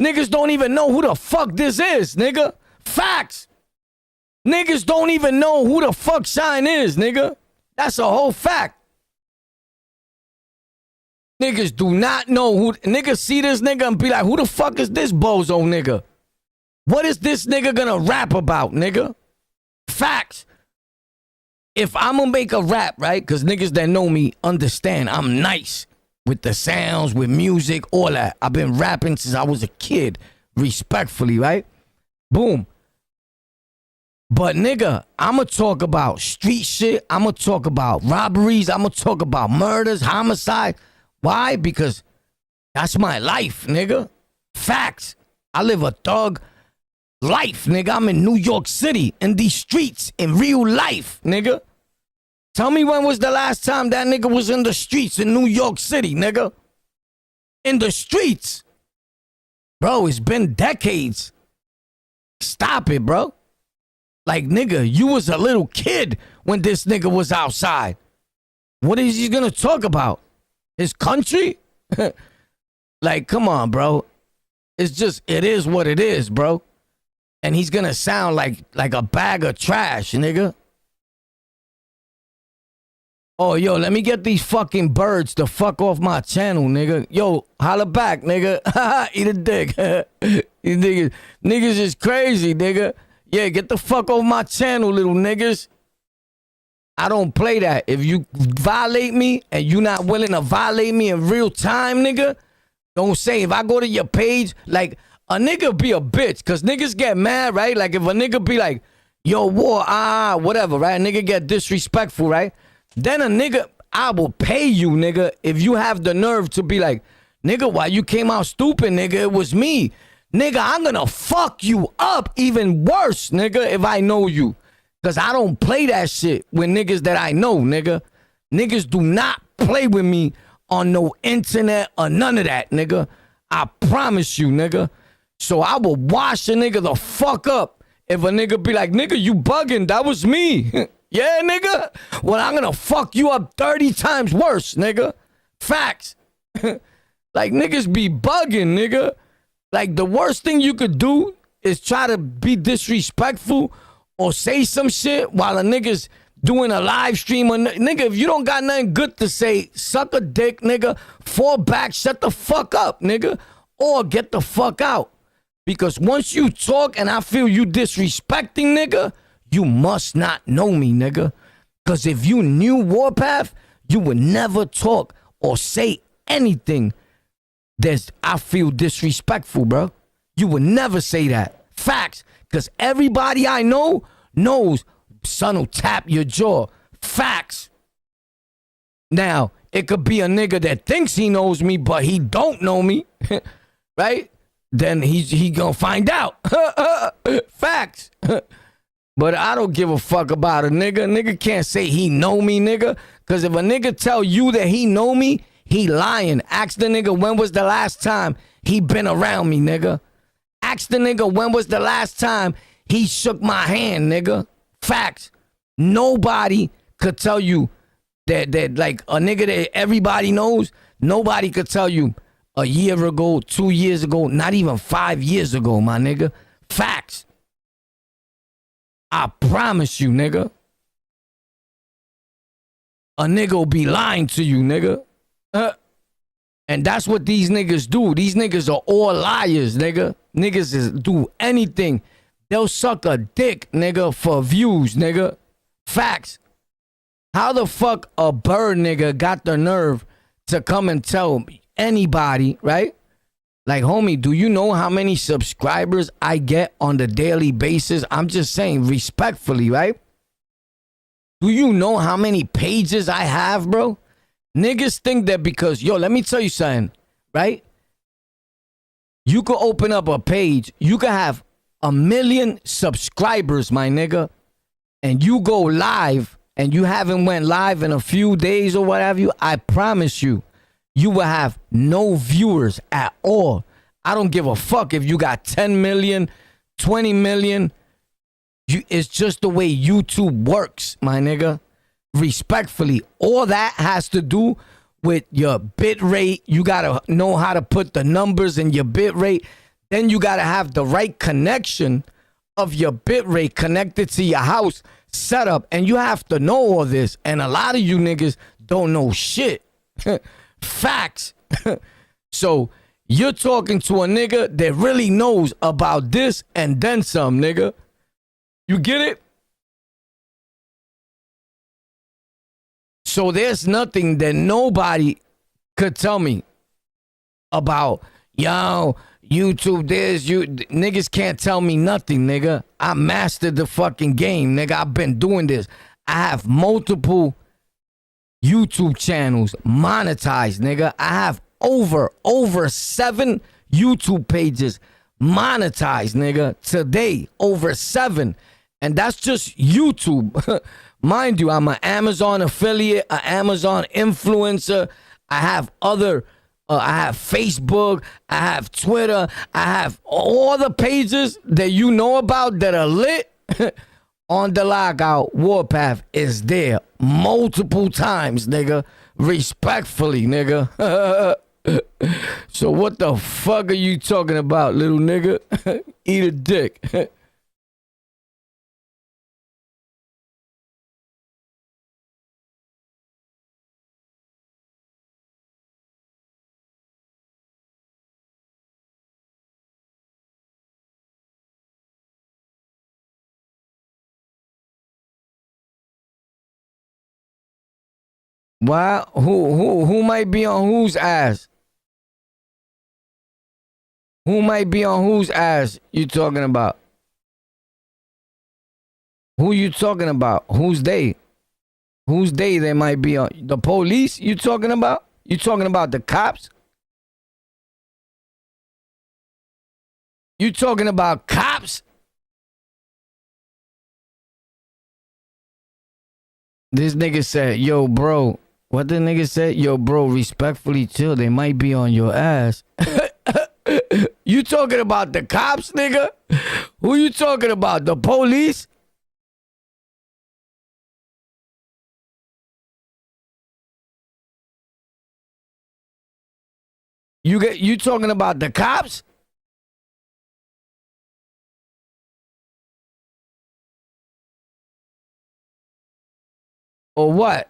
niggas don't even know who the fuck this is, nigga. Facts. Niggas don't even know who the fuck Shyne is, nigga. That's a whole fact. Niggas do not know who. Niggas see this nigga and be like, who the fuck is this bozo nigga? What is this nigga gonna rap about, nigga? Facts. If I'm gonna make a rap, right? Because niggas that know me understand I'm nice with the sounds, with music, all that. I've been rapping since I was a kid, respectfully, right? Boom. But nigga, I'm gonna talk about street shit. I'm gonna talk about robberies. I'm gonna talk about murders, homicide. Why? Because that's my life, nigga. Facts. I live a thug life, nigga. I'm in New York City, in these streets, in real life, nigga. Tell me when was the last time that nigga was in the streets in New York City, nigga? In the streets. Bro, it's been decades. Stop it, bro. Like, nigga, you was a little kid when this nigga was outside. What is he gonna talk about? His country? Like, come on, bro. It's just, it is what it is, bro. And he's gonna sound like a bag of trash, nigga. Oh, yo, let me get these fucking birds to fuck off my channel, nigga. Yo, holla back, nigga. Eat a dick. Niggas is crazy, nigga. Yeah, get the fuck off my channel, little niggas. I don't play that. If you violate me and you not willing to violate me in real time, nigga, don't say, if I go to your page, like, a nigga be a bitch, because niggas get mad, right? Like, if a nigga be like, yo, war, whatever, right? A nigga get disrespectful, right? Then a nigga, I will pay you, nigga, if you have the nerve to be like, nigga, why you came out stupid, nigga? It was me. Nigga, I'm gonna fuck you up even worse, nigga, if I know you. Because I don't play that shit with niggas that I know, nigga. Niggas do not play with me on no internet or none of that, nigga. I promise you, nigga. So I will wash a nigga the fuck up if a nigga be like, nigga, you bugging. That was me. Yeah, nigga? Well, I'm going to fuck you up 30 times worse, nigga. Facts. Like, niggas be bugging, nigga. Like, the worst thing you could do is try to be disrespectful or say some shit while a nigga's doing a live stream. Or nigga, if you don't got nothing good to say, suck a dick, nigga. Fall back, shut the fuck up, nigga. Or get the fuck out. Because once you talk and I feel you disrespecting, nigga, you must not know me, nigga. Because if you knew Warpath, you would never talk or say anything that I feel disrespectful, bro. You would never say that. Facts. Because everybody I know knows son will tap your jaw. Facts. Now, it could be a nigga that thinks he knows me, but he don't know me. Right? Then he gonna find out. Facts. But I don't give a fuck about a nigga. Nigga can't say he know me, nigga. Because if a nigga tell you that he know me, he lying. Ask the nigga when was the last time he been around me, nigga. Ask the nigga when was the last time he shook my hand, nigga. Facts. Nobody could tell you that like a nigga that everybody knows, nobody could tell you a year ago, 2 years ago, not even 5 years ago, my nigga. Facts. I promise you, nigga. A nigga will be lying to you, nigga. And that's what these niggas do. These niggas are all liars, nigga. Niggas do anything. They'll suck a dick, nigga, for views, nigga. Facts. How the fuck a bird nigga got the nerve to come and tell anybody, right? Like, homie, do you know how many subscribers I get on the daily basis? I'm just saying, respectfully, right? Do you know how many pages I have, bro? Niggas think that because, yo, let me tell you something, right? You could open up a page, you could have 1 million subscribers, my nigga, and you go live, and you haven't went live in a few days or whatever, I promise you, you will have no viewers at all. I don't give a fuck if you got 10 million, 20 million. It's just the way YouTube works, my nigga. Respectfully, all that has to do with your bit rate. You gotta know how to put the numbers in your bit rate. Then you gotta have the right connection of your bit rate connected to your house setup. And you have to know all this. And a lot of you niggas don't know shit. Facts. So you're talking to a nigga that really knows about this and then some, nigga. You get it? So there's nothing that nobody could tell me about, yo, YouTube this, you niggas can't tell me nothing, nigga. I mastered the fucking game, nigga. I've been doing this. I have multiple YouTube channels monetized, nigga. I have over 7 YouTube pages monetized, nigga. Today, over 7. And that's just YouTube. Mind you, I'm an Amazon affiliate, an Amazon influencer. I have other, I have Facebook, I have Twitter, I have all the pages that you know about that are lit. On the Lockout, Warpath is there multiple times, nigga. Respectfully, nigga. So what the fuck are you talking about, little nigga? Eat a dick. Why? Who might be on whose ass? Who might be on whose ass you talking about? Who you talking about? Who's they? Who's they might be on? The police you talking about? You talking about the cops? You talking about cops? This nigga said, yo, bro. What the nigga said? Yo, bro, respectfully chill. They might be on your ass. You talking about the cops, nigga? Who you talking about? The police? You talking about the cops? Or what?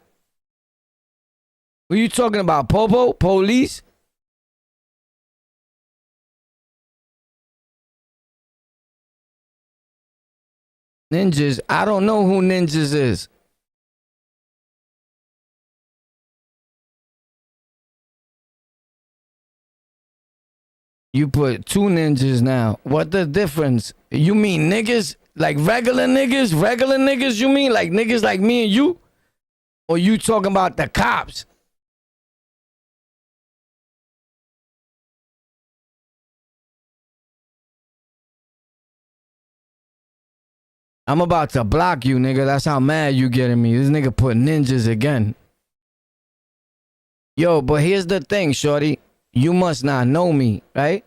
Who you talking about? Popo? Police? Ninjas? I don't know who Ninjas is. You put 2 ninjas now. What the difference? You mean niggas? Like regular niggas? Regular niggas you mean? Like niggas like me and you? Or you talking about the cops? I'm about to block you, nigga. That's how mad you getting me. This nigga put ninjas again. Yo, but here's the thing, shorty. You must not know me, right?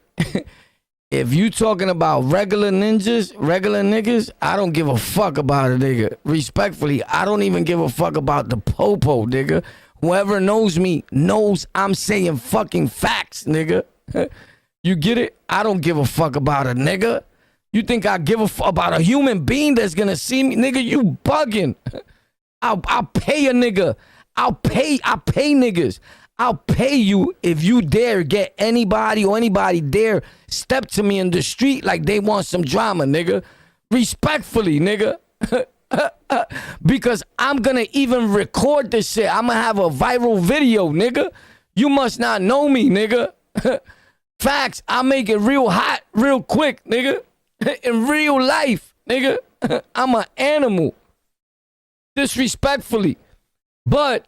If you talking about regular niggas, I don't give a fuck about a nigga. Respectfully, I don't even give a fuck about the popo, nigga. Whoever knows me knows I'm saying fucking facts, nigga. You get it? I don't give a fuck about a nigga. You think I give a fuck about a human being that's gonna see me? Nigga, you bugging. I'll pay a nigga. I pay niggas. I'll pay you if you dare get anybody or anybody dare step to me in the street like they want some drama, nigga. Respectfully, nigga. Because I'm gonna even record this shit. I'm gonna have a viral video, nigga. You must not know me, nigga. Facts. I'll make it real hot, real quick, nigga. In real life, nigga. I'm an animal. Disrespectfully. But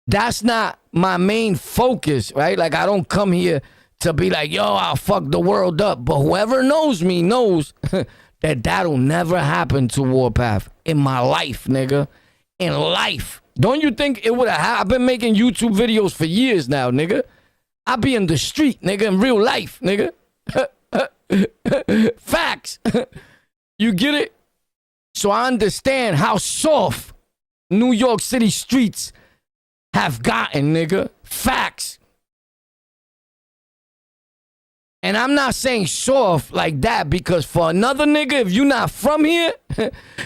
that's not my main focus, right? Like, I don't come here to be like, yo, I'll fuck the world up. But whoever knows me knows that that'll never happen to Warpath in my life, nigga. In life. Don't you think it would have happened? I've been making YouTube videos for years now, nigga. I be in the street, nigga, in real life, nigga. Facts. You get it? So I understand how soft New York City streets have gotten, nigga. Facts. And I'm not saying soft like that because for another nigga, if you're not from here,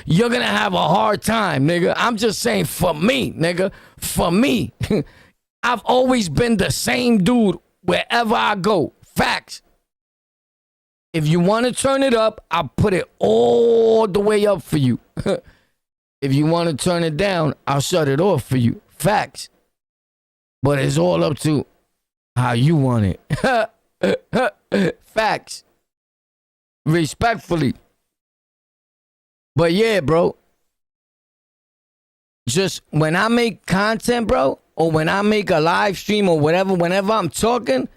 you're gonna have a hard time, nigga. I'm just saying for me, nigga. For me. I've always been the same dude wherever I go. Facts. If you want to turn it up, I'll put it all the way up for you. If you want to turn it down, I'll shut it off for you. Facts. But it's all up to how you want it. Facts. Respectfully. But yeah, bro. Just when I make content, bro, or when I make a live stream or whatever, whenever I'm talking,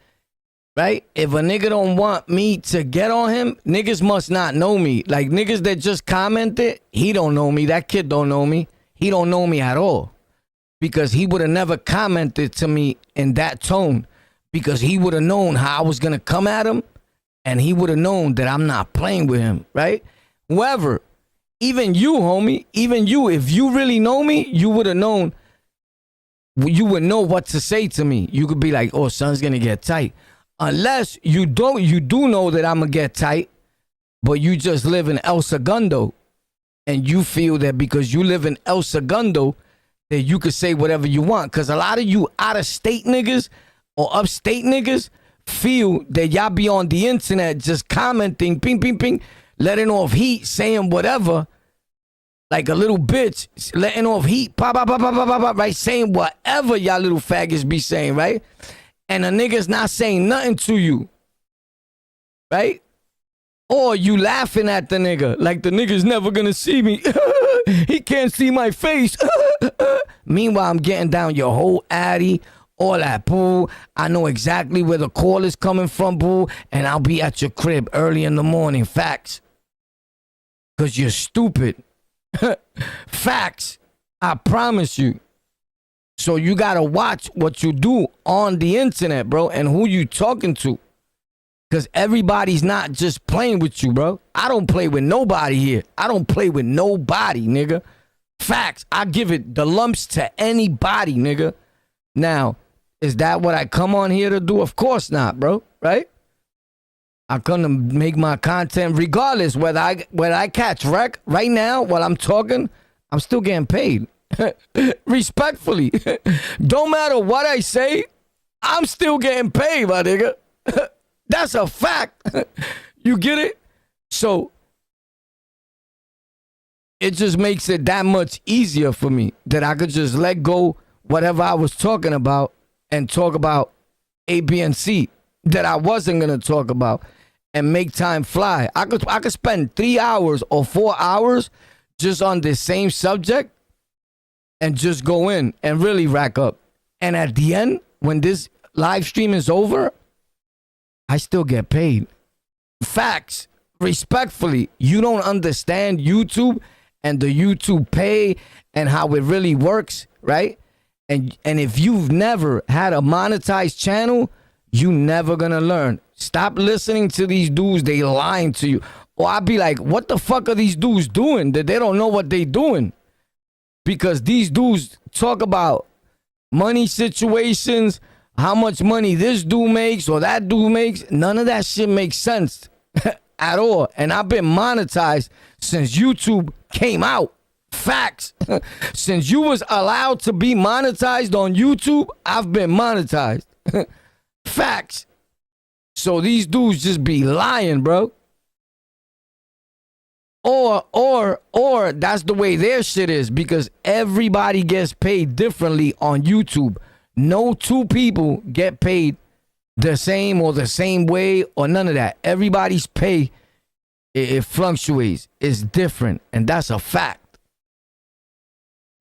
right? If a nigga don't want me to get on him, niggas must not know me. Like niggas that just commented, he don't know me. That kid don't know me. He don't know me at all. Because he would have never commented to me in that tone. Because he would have known how I was going to come at him. And he would have known that I'm not playing with him, right? Whoever, even you, homie, even you, if you really know me, you would have known, you would know what to say to me. You could be like, oh, son's going to get tight. Unless you do know that I'm going to get tight, but you just live in El Segundo. And you feel that because you live in El Segundo, that you could say whatever you want. Because a lot of you out-of-state niggas or upstate niggas feel that y'all be on the internet just commenting, ping, ping, ping, letting off heat, saying whatever, like a little bitch, letting off heat, pop, pop, pop, pop, pop, pop, pop, right? Saying whatever y'all little faggots be saying, right? And a nigga's not saying nothing to you, right? Or you laughing at the nigga, like the nigga's never gonna see me. He can't see my face. Meanwhile, I'm getting down your whole addy, all that, boo. I know exactly where the call is coming from, boo, and I'll be at your crib early in the morning. Facts. Because you're stupid. Facts. I promise you. So you got to watch what you do on the internet, bro, and who you talking to. Because everybody's not just playing with you, bro. I don't play with nobody here. I don't play with nobody, nigga. Facts. I give it the lumps to anybody, nigga. Now, is that what I come on here to do? Of course not, bro. Right? I come to make my content regardless whether I catch wreck right now while I'm talking. I'm still getting paid. Respectfully. Don't matter what I say. I'm still getting paid, my nigga. That's a fact. You get it? So it just makes it that much easier for me that I could just let go whatever I was talking about and talk about A, B, and C that I wasn't going to talk about and make time fly. I could spend 3 hours or 4 hours just on this same subject and just go in and really rack up. And at the end, when this live stream is over, I still get paid. Facts. Respectfully, you don't understand YouTube and the YouTube pay and how it really works, right? And if you've never had a monetized channel, you never gonna learn. Stop listening to these dudes. They lying to you. Or I'd be like, what the fuck are these dudes doing that they don't know what they doing? Because these dudes talk about money situations, how much money this dude makes or that dude makes. None of that shit makes sense at all. And I've been monetized since YouTube came out. Facts. Since you was allowed to be monetized on YouTube, I've been monetized. Facts. So these dudes just be lying, bro. Or that's the way their shit is, because everybody gets paid differently on YouTube. No two people get paid the same or the same way or none of that. Everybody's pay, it fluctuates. It's different, and that's a fact.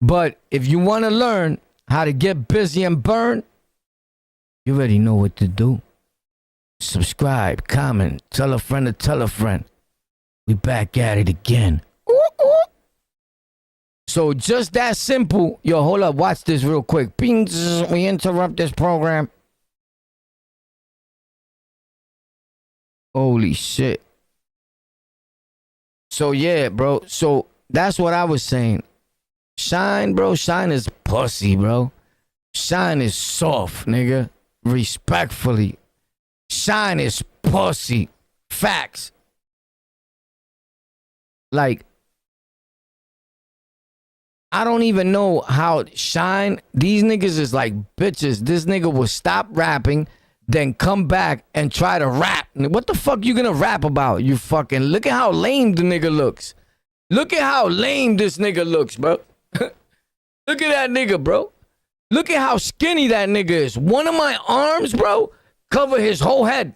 But if you want to learn how to get busy and burn, you already know what to do. Subscribe, comment, tell a friend to tell a friend. We back at it again. Ooh, ooh. So just that simple. Yo, hold up. Watch this real quick. Bing, zzz, we interrupt this program. Holy shit. So yeah, bro. So that's what I was saying. Shyne, bro. Shyne is pussy, bro. Shyne is soft, nigga. Respectfully. Shyne is pussy. Facts. Like, I don't even know how Shyne, these niggas is like bitches. This nigga will stop rapping, then come back and try to rap. What the fuck you gonna rap about? You fucking, look at how lame the nigga looks. Look at how lame this nigga looks, bro. Look at that nigga, bro. Look at how skinny that nigga is. One of my arms, bro, cover his whole head.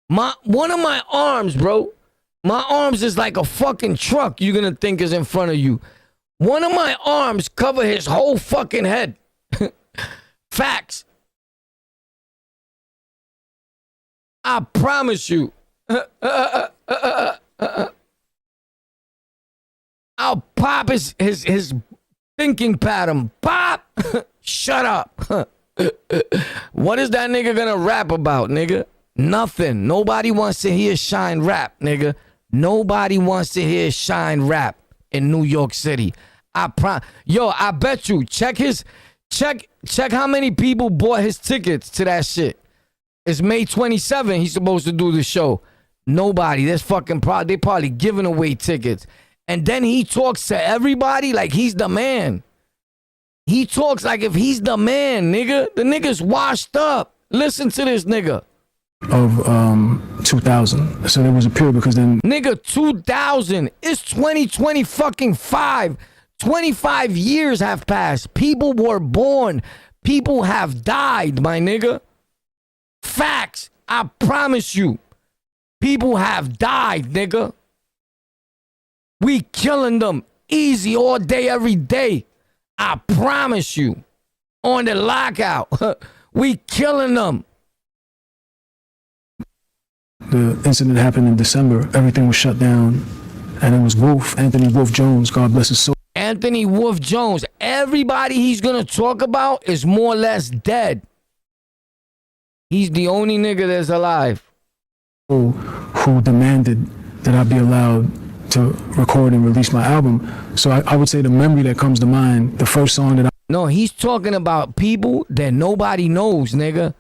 One of my arms, bro. My arms is like a fucking truck you're gonna think is in front of you. One of my arms cover his whole fucking head. Facts. I promise you. I'll pop his thinking pattern. Pop! Shut up. What is that nigga gonna rap about, nigga? Nothing. Nobody wants to hear Shyne rap, nigga. Nobody wants to hear Shyne rap in New York City. Yo, I bet you. Check how many people bought his tickets to that shit. It's May 27th. He's supposed to do the show. Nobody. There's fucking they probably giving away tickets. And then he talks to everybody like he's the man. He talks like if he's the man, nigga. The nigga's washed up. Listen to this nigga. Of 2000. So there was a period because then nigga, 2000. It's 2020 fucking 5. 25 years have passed. People were born. People have died, my nigga. Facts. I promise you. People have died, nigga. We killing them easy all day, every day. I promise you. On the lockout. We killing them. The incident happened in December. Everything was shut down. And it was Anthony Wolf Jones, God bless his soul. Anthony Wolf Jones. Everybody he's going to talk about is more or less dead. He's the only nigga that's alive. Who demanded that I be allowed to record and release my album. So I would say the memory that comes to mind, the first song that No, he's talking about people that nobody knows, nigga.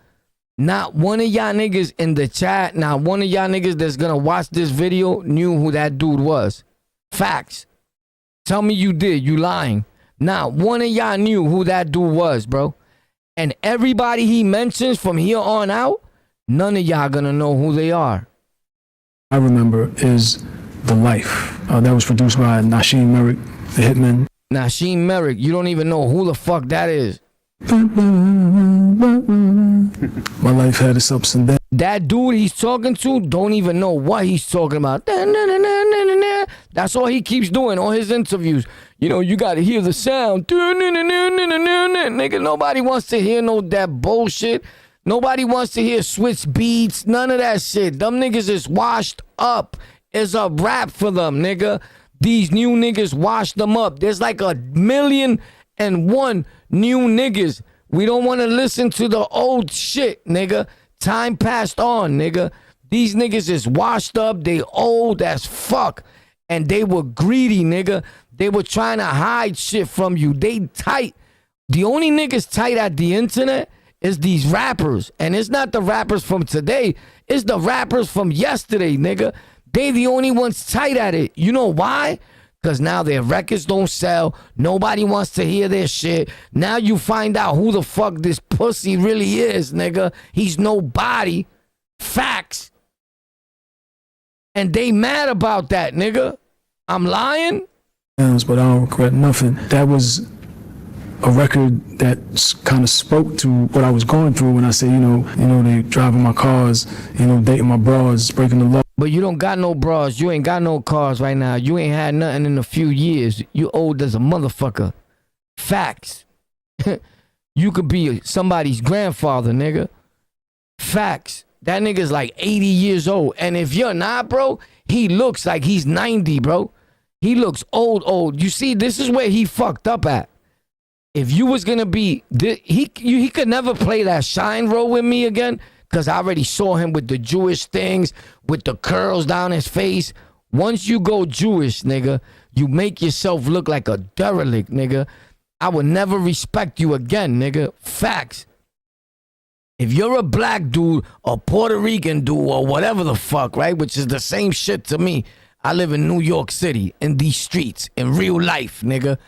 Not one of y'all niggas in the chat, not one of y'all niggas that's gonna watch this video knew who that dude was. Facts. Tell me you did, you lying. Not one of y'all knew who that dude was, bro. And everybody he mentions from here on out, none of y'all gonna know who they are. I remember is The Life. That was produced by Nasheem Merrick, the Hitman. Nasheem Merrick, you don't even know who the fuck that is. My life had its ups and downs. That dude he's talking to don't even know what he's talking about. That's all he keeps doing on his interviews. You know, you gotta hear the sound. Nigga, nobody wants to hear that bullshit. Nobody wants to hear switch beats. None of that shit. Them niggas is washed up. It's a rap for them, nigga. These new niggas washed them up. There's like 1,000,001 new niggas. We don't want to listen to the old shit, nigga. Time passed on, nigga. These niggas is washed up. They old as fuck. And they were greedy, nigga. They were trying to hide shit from you. They tight. The only niggas tight at the internet is these rappers. And it's not the rappers from today. It's the rappers from yesterday, nigga. They the only ones tight at it. You know why? Because now their records don't sell. Nobody wants to hear their shit. Now you find out who the fuck this pussy really is, nigga. He's nobody. Facts. And they mad about that, nigga. I'm lying? But I don't regret nothing. That was a record that kind of spoke to what I was going through when I say, they driving my cars, dating my bras, breaking the law. But you don't got no bras. You ain't got no cars right now. You ain't had nothing in a few years. You old as a motherfucker. Facts. You could be somebody's grandfather, nigga. Facts. That nigga's like 80 years old. And if you're not, bro, he looks like he's 90, bro. He looks old. You see, this is where he fucked up at. If you was gonna be, he could never play that Shyne role with me again, because I already saw him with the Jewish things, with the curls down his face. Once you go Jewish, nigga, you make yourself look like a derelict, nigga. I would never respect you again, nigga. Facts. If you're a black dude, a Puerto Rican dude, or whatever the fuck, right, which is the same shit to me. I live in New York City, in these streets, in real life, nigga.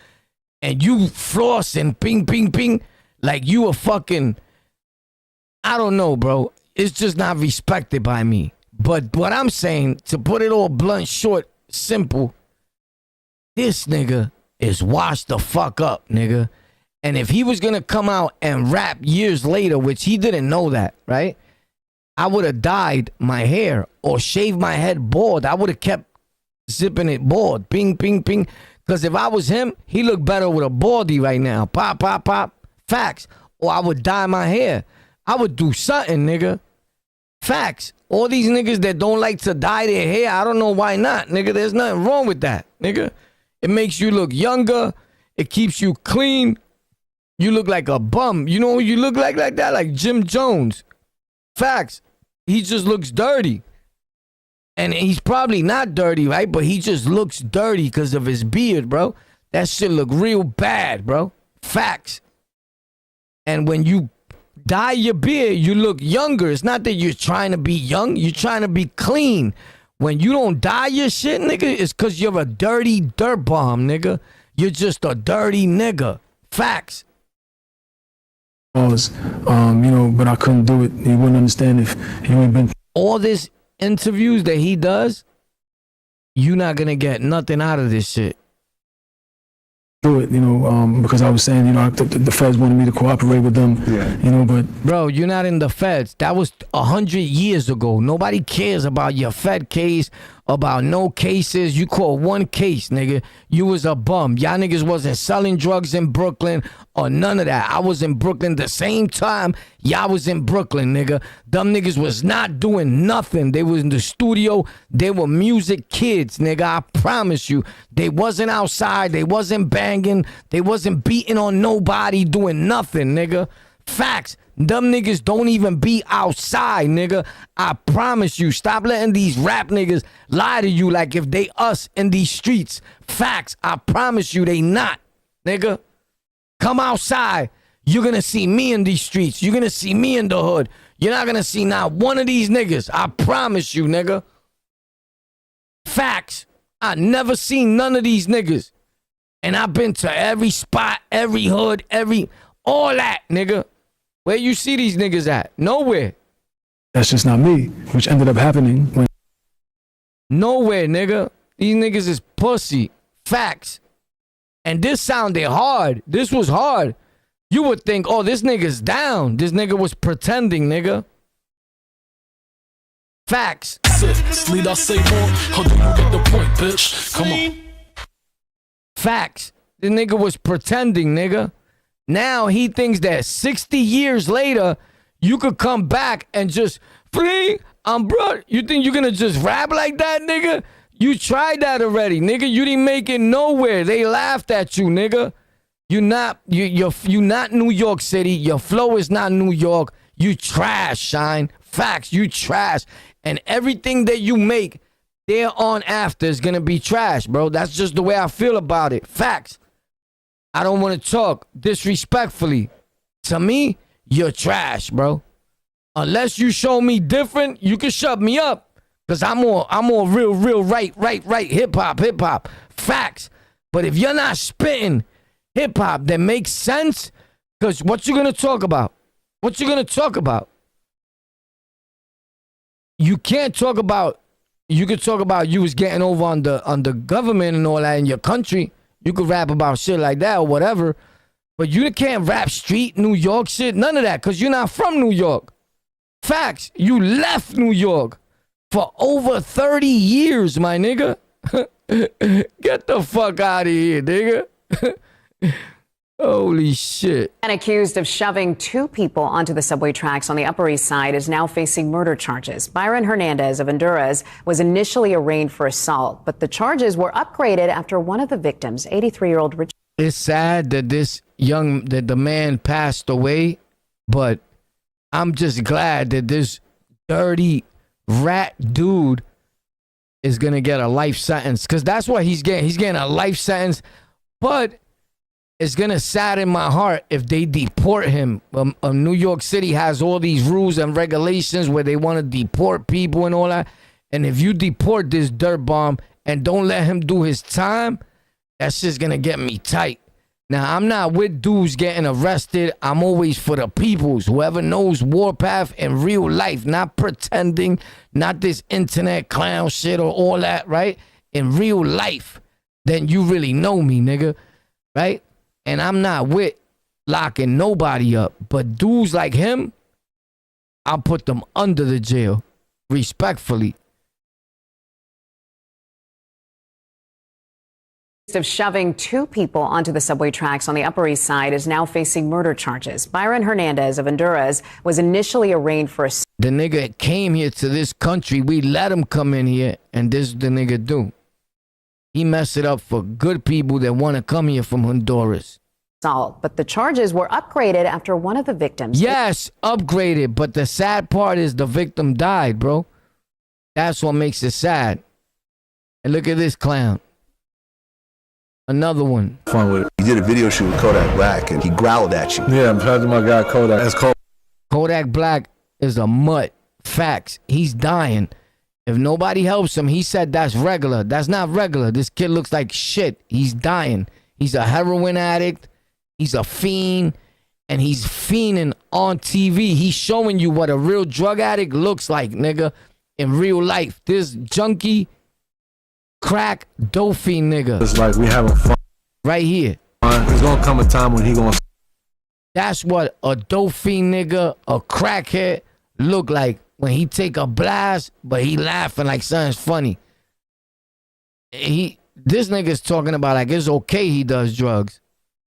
And you flossing, ping, ping, ping, like you a fucking, I don't know, bro. It's just not respected by me. But what I'm saying, to put it all blunt, short, simple, this nigga is washed the fuck up, nigga. And if he was going to come out and rap years later, which he didn't know that, right? I would have dyed my hair or shaved my head bald. I would have kept zipping it bald. Ping, ping, ping. Because if I was him, he look better with a baldy right now. Pop, pop, pop. Facts. Or I would dye my hair. I would do something, nigga. Facts. All these niggas that don't like to dye their hair, I don't know why not, nigga. There's nothing wrong with that, nigga. It makes you look younger. It keeps you clean. You look like a bum. You know who you look like that? Like Jim Jones. Facts. He just looks dirty. And he's probably not dirty, right? But he just looks dirty because of his beard, bro. That shit look real bad, bro. Facts. And when you dye your beard, you look younger. It's not that you're trying to be young. You're trying to be clean. When you don't dye your shit, nigga, it's because you're a dirty dirt bomb, nigga. You're just a dirty nigga. Facts. But I couldn't do it. You wouldn't understand if you ain't been. All this interviews that he does, you're not gonna get nothing out of this shit. Do it, because I was saying, the feds wanted me to cooperate with them, but bro, you're not in the feds. That was 100 years ago. Nobody cares about your fed case, about no cases. You caught one case, nigga. You was a bum. Y'all niggas wasn't selling drugs in Brooklyn or none of that. I was in Brooklyn the same time y'all was in Brooklyn, nigga. Them niggas was not doing nothing. They was in the studio. They were music kids, nigga. I promise you. They wasn't outside. They wasn't banging. They wasn't beating on nobody, doing nothing, nigga. Facts. Them niggas don't even be outside, nigga. I promise you. Stop letting these rap niggas lie to you like if they us in these streets. Facts. I promise you they not, nigga. Come outside. You're gonna see me in these streets. You're gonna see me in the hood. You're not gonna see not one of these niggas. I promise you, nigga. Facts. I never seen none of these niggas. And I've been to every spot, every hood, all that, nigga. Where you see these niggas at? Nowhere. That's just not me, which ended up happening when. Nowhere, nigga. These niggas is pussy. Facts. And this sounded hard. This was hard. You would think, oh, this nigga's down. This nigga was pretending, nigga. Facts. Need I say more? How do you get the point, bitch? Come on. Facts. This nigga was pretending, nigga. Now he thinks that 60 years later, you could come back and just, bro, you think you're gonna just rap like that, nigga? You tried that already, nigga. You didn't make it nowhere. They laughed at you, nigga. You're not New York City. Your flow is not New York. You trash, Shyne. Facts, you trash. And everything that you make there on after is gonna be trash, bro. That's just the way I feel about it. Facts. I don't want to talk disrespectfully. To me, you're trash, bro. Unless you show me different, you can shut me up. Cause I'm more real right, hip hop. Facts. But if you're not spitting hip hop that makes sense, cause what you gonna talk about? What you gonna talk about? You can't talk about. You could talk about you was getting over on the government and all that in your country. You could rap about shit like that or whatever. But you can't rap street New York shit. None of that, cause you're not from New York. Facts. You left New York for over 30 years, my nigga. Get the fuck out of here, nigga. Holy shit. And accused of shoving two people onto the subway tracks on the Upper East Side is now facing murder charges. Byron Hernandez of Honduras was initially arraigned for assault, but the charges were upgraded after one of the victims, 83-year-old Richard. It's sad that that the man passed away, but I'm just glad that this dirty rat dude is gonna get a life sentence, because that's what he's getting. He's getting a life sentence, but it's gonna sadden my heart if they deport him. New York City has all these rules and regulations where they want to deport people and all that. And if you deport this dirt bomb and don't let him do his time, that shit's gonna get me tight. Now, I'm not with dudes getting arrested. I'm always for the peoples. Whoever knows Warpath in real life, not pretending, not this internet clown shit or all that, right? In real life, then you really know me, nigga, right? And I'm not with locking nobody up. But dudes like him, I'll put them under the jail, respectfully. Of shoving two people onto the subway tracks on the Upper East Side is now facing murder charges. Byron Hernandez of Honduras was initially arraigned for assault. The nigga came here to this country. We let him come in here, and this is the nigga do. He messed it up for good people that want to come here from Honduras. But the charges were upgraded after one of the victims. Yes, upgraded, but the sad part is the victim died, bro. That's what makes it sad. And look at this clown. Another one. Fun with it. He did a video shoot with Kodak Black and he growled at you. Yeah, I'm proud of my guy Kodak. That's cold. Kodak Black is a mutt. Facts. He's dying. If nobody helps him, he said that's regular. That's not regular. This kid looks like shit. He's dying. He's a heroin addict. He's a fiend. And he's fiending on TV. He's showing you what a real drug addict looks like, nigga. In real life. This junkie, crack, dope fiend nigga. It's like we having fun. Right here. There's gonna come a time when he gonna... That's what a dope fiend nigga, a crackhead, look like when he take a blast, but he laughing like something's funny. This nigga's talking about like it's okay he does drugs.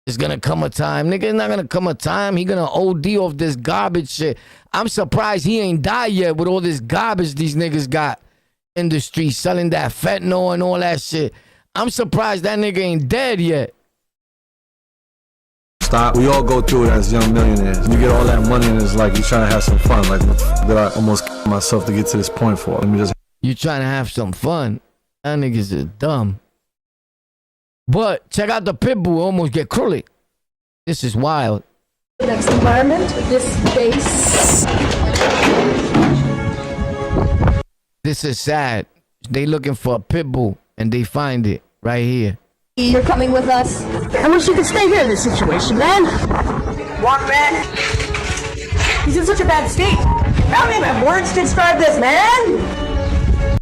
It's gonna come a time, nigga. It's not gonna come a time. He gonna OD off this garbage shit. I'm surprised he ain't died yet with all this garbage these niggas got in the street selling that fentanyl and all that shit. I'm surprised that nigga ain't dead yet. Stop. We all go through it as young millionaires. You get all that money and it's like you trying to have some fun. Like that I almost myself to get to this point for. Let me just... You trying to have some fun. That niggas is dumb. But check out the pit bull almost get crully. This is wild. Next environment, this space. This is sad. They looking for a pit bull and they find it right here. You're coming with us. I wish you could stay here in this situation, man. Walk back. He's in such a bad state. I don't even have words to describe this, man.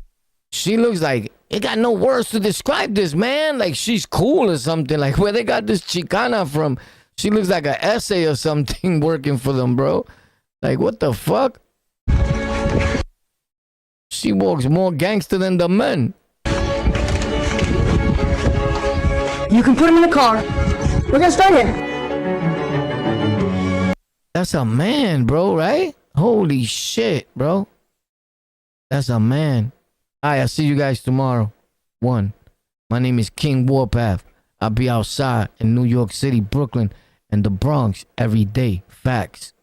She looks like it got no words to describe this, man. Like she's cool or something. Like where they got this Chicana from. She looks like an essay or something working for them, bro. Like what the fuck? She walks more gangster than the men. You can put him in the car. We're gonna start here. That's a man, bro, right? Holy shit, bro. That's a man. All right, I'll see you guys tomorrow. 1. My name is King Warpath. I'll be outside in New York City, Brooklyn, and the Bronx every day. Facts.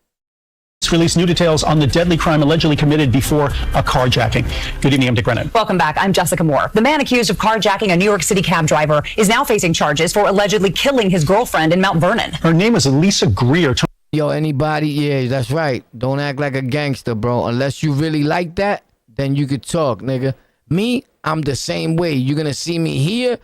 released new details on the deadly crime allegedly committed before a carjacking. Good evening, I'm Dick Brennan. Welcome back. I'm Jessica Moore. The man accused of carjacking a New York City cab driver is now facing charges for allegedly killing his girlfriend in Mount Vernon. Her name is Elisa Greer. Yo, anybody? Yeah, that's right. Don't act like a gangster, bro. Unless you really like that, then you could talk, nigga. Me, I'm the same way. You're gonna see me here.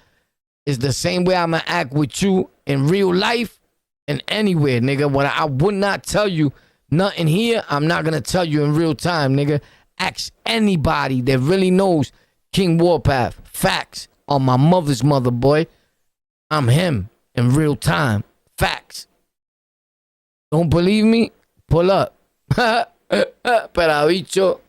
It's the same way I'm gonna act with you in real life and anywhere, nigga. What I would not tell you nothing here, I'm not gonna tell you in real time, nigga. Ask anybody that really knows King Warpath. Facts on my mother's mother, boy. I'm him in real time. Facts. Don't believe me? Pull up. Pero bicho.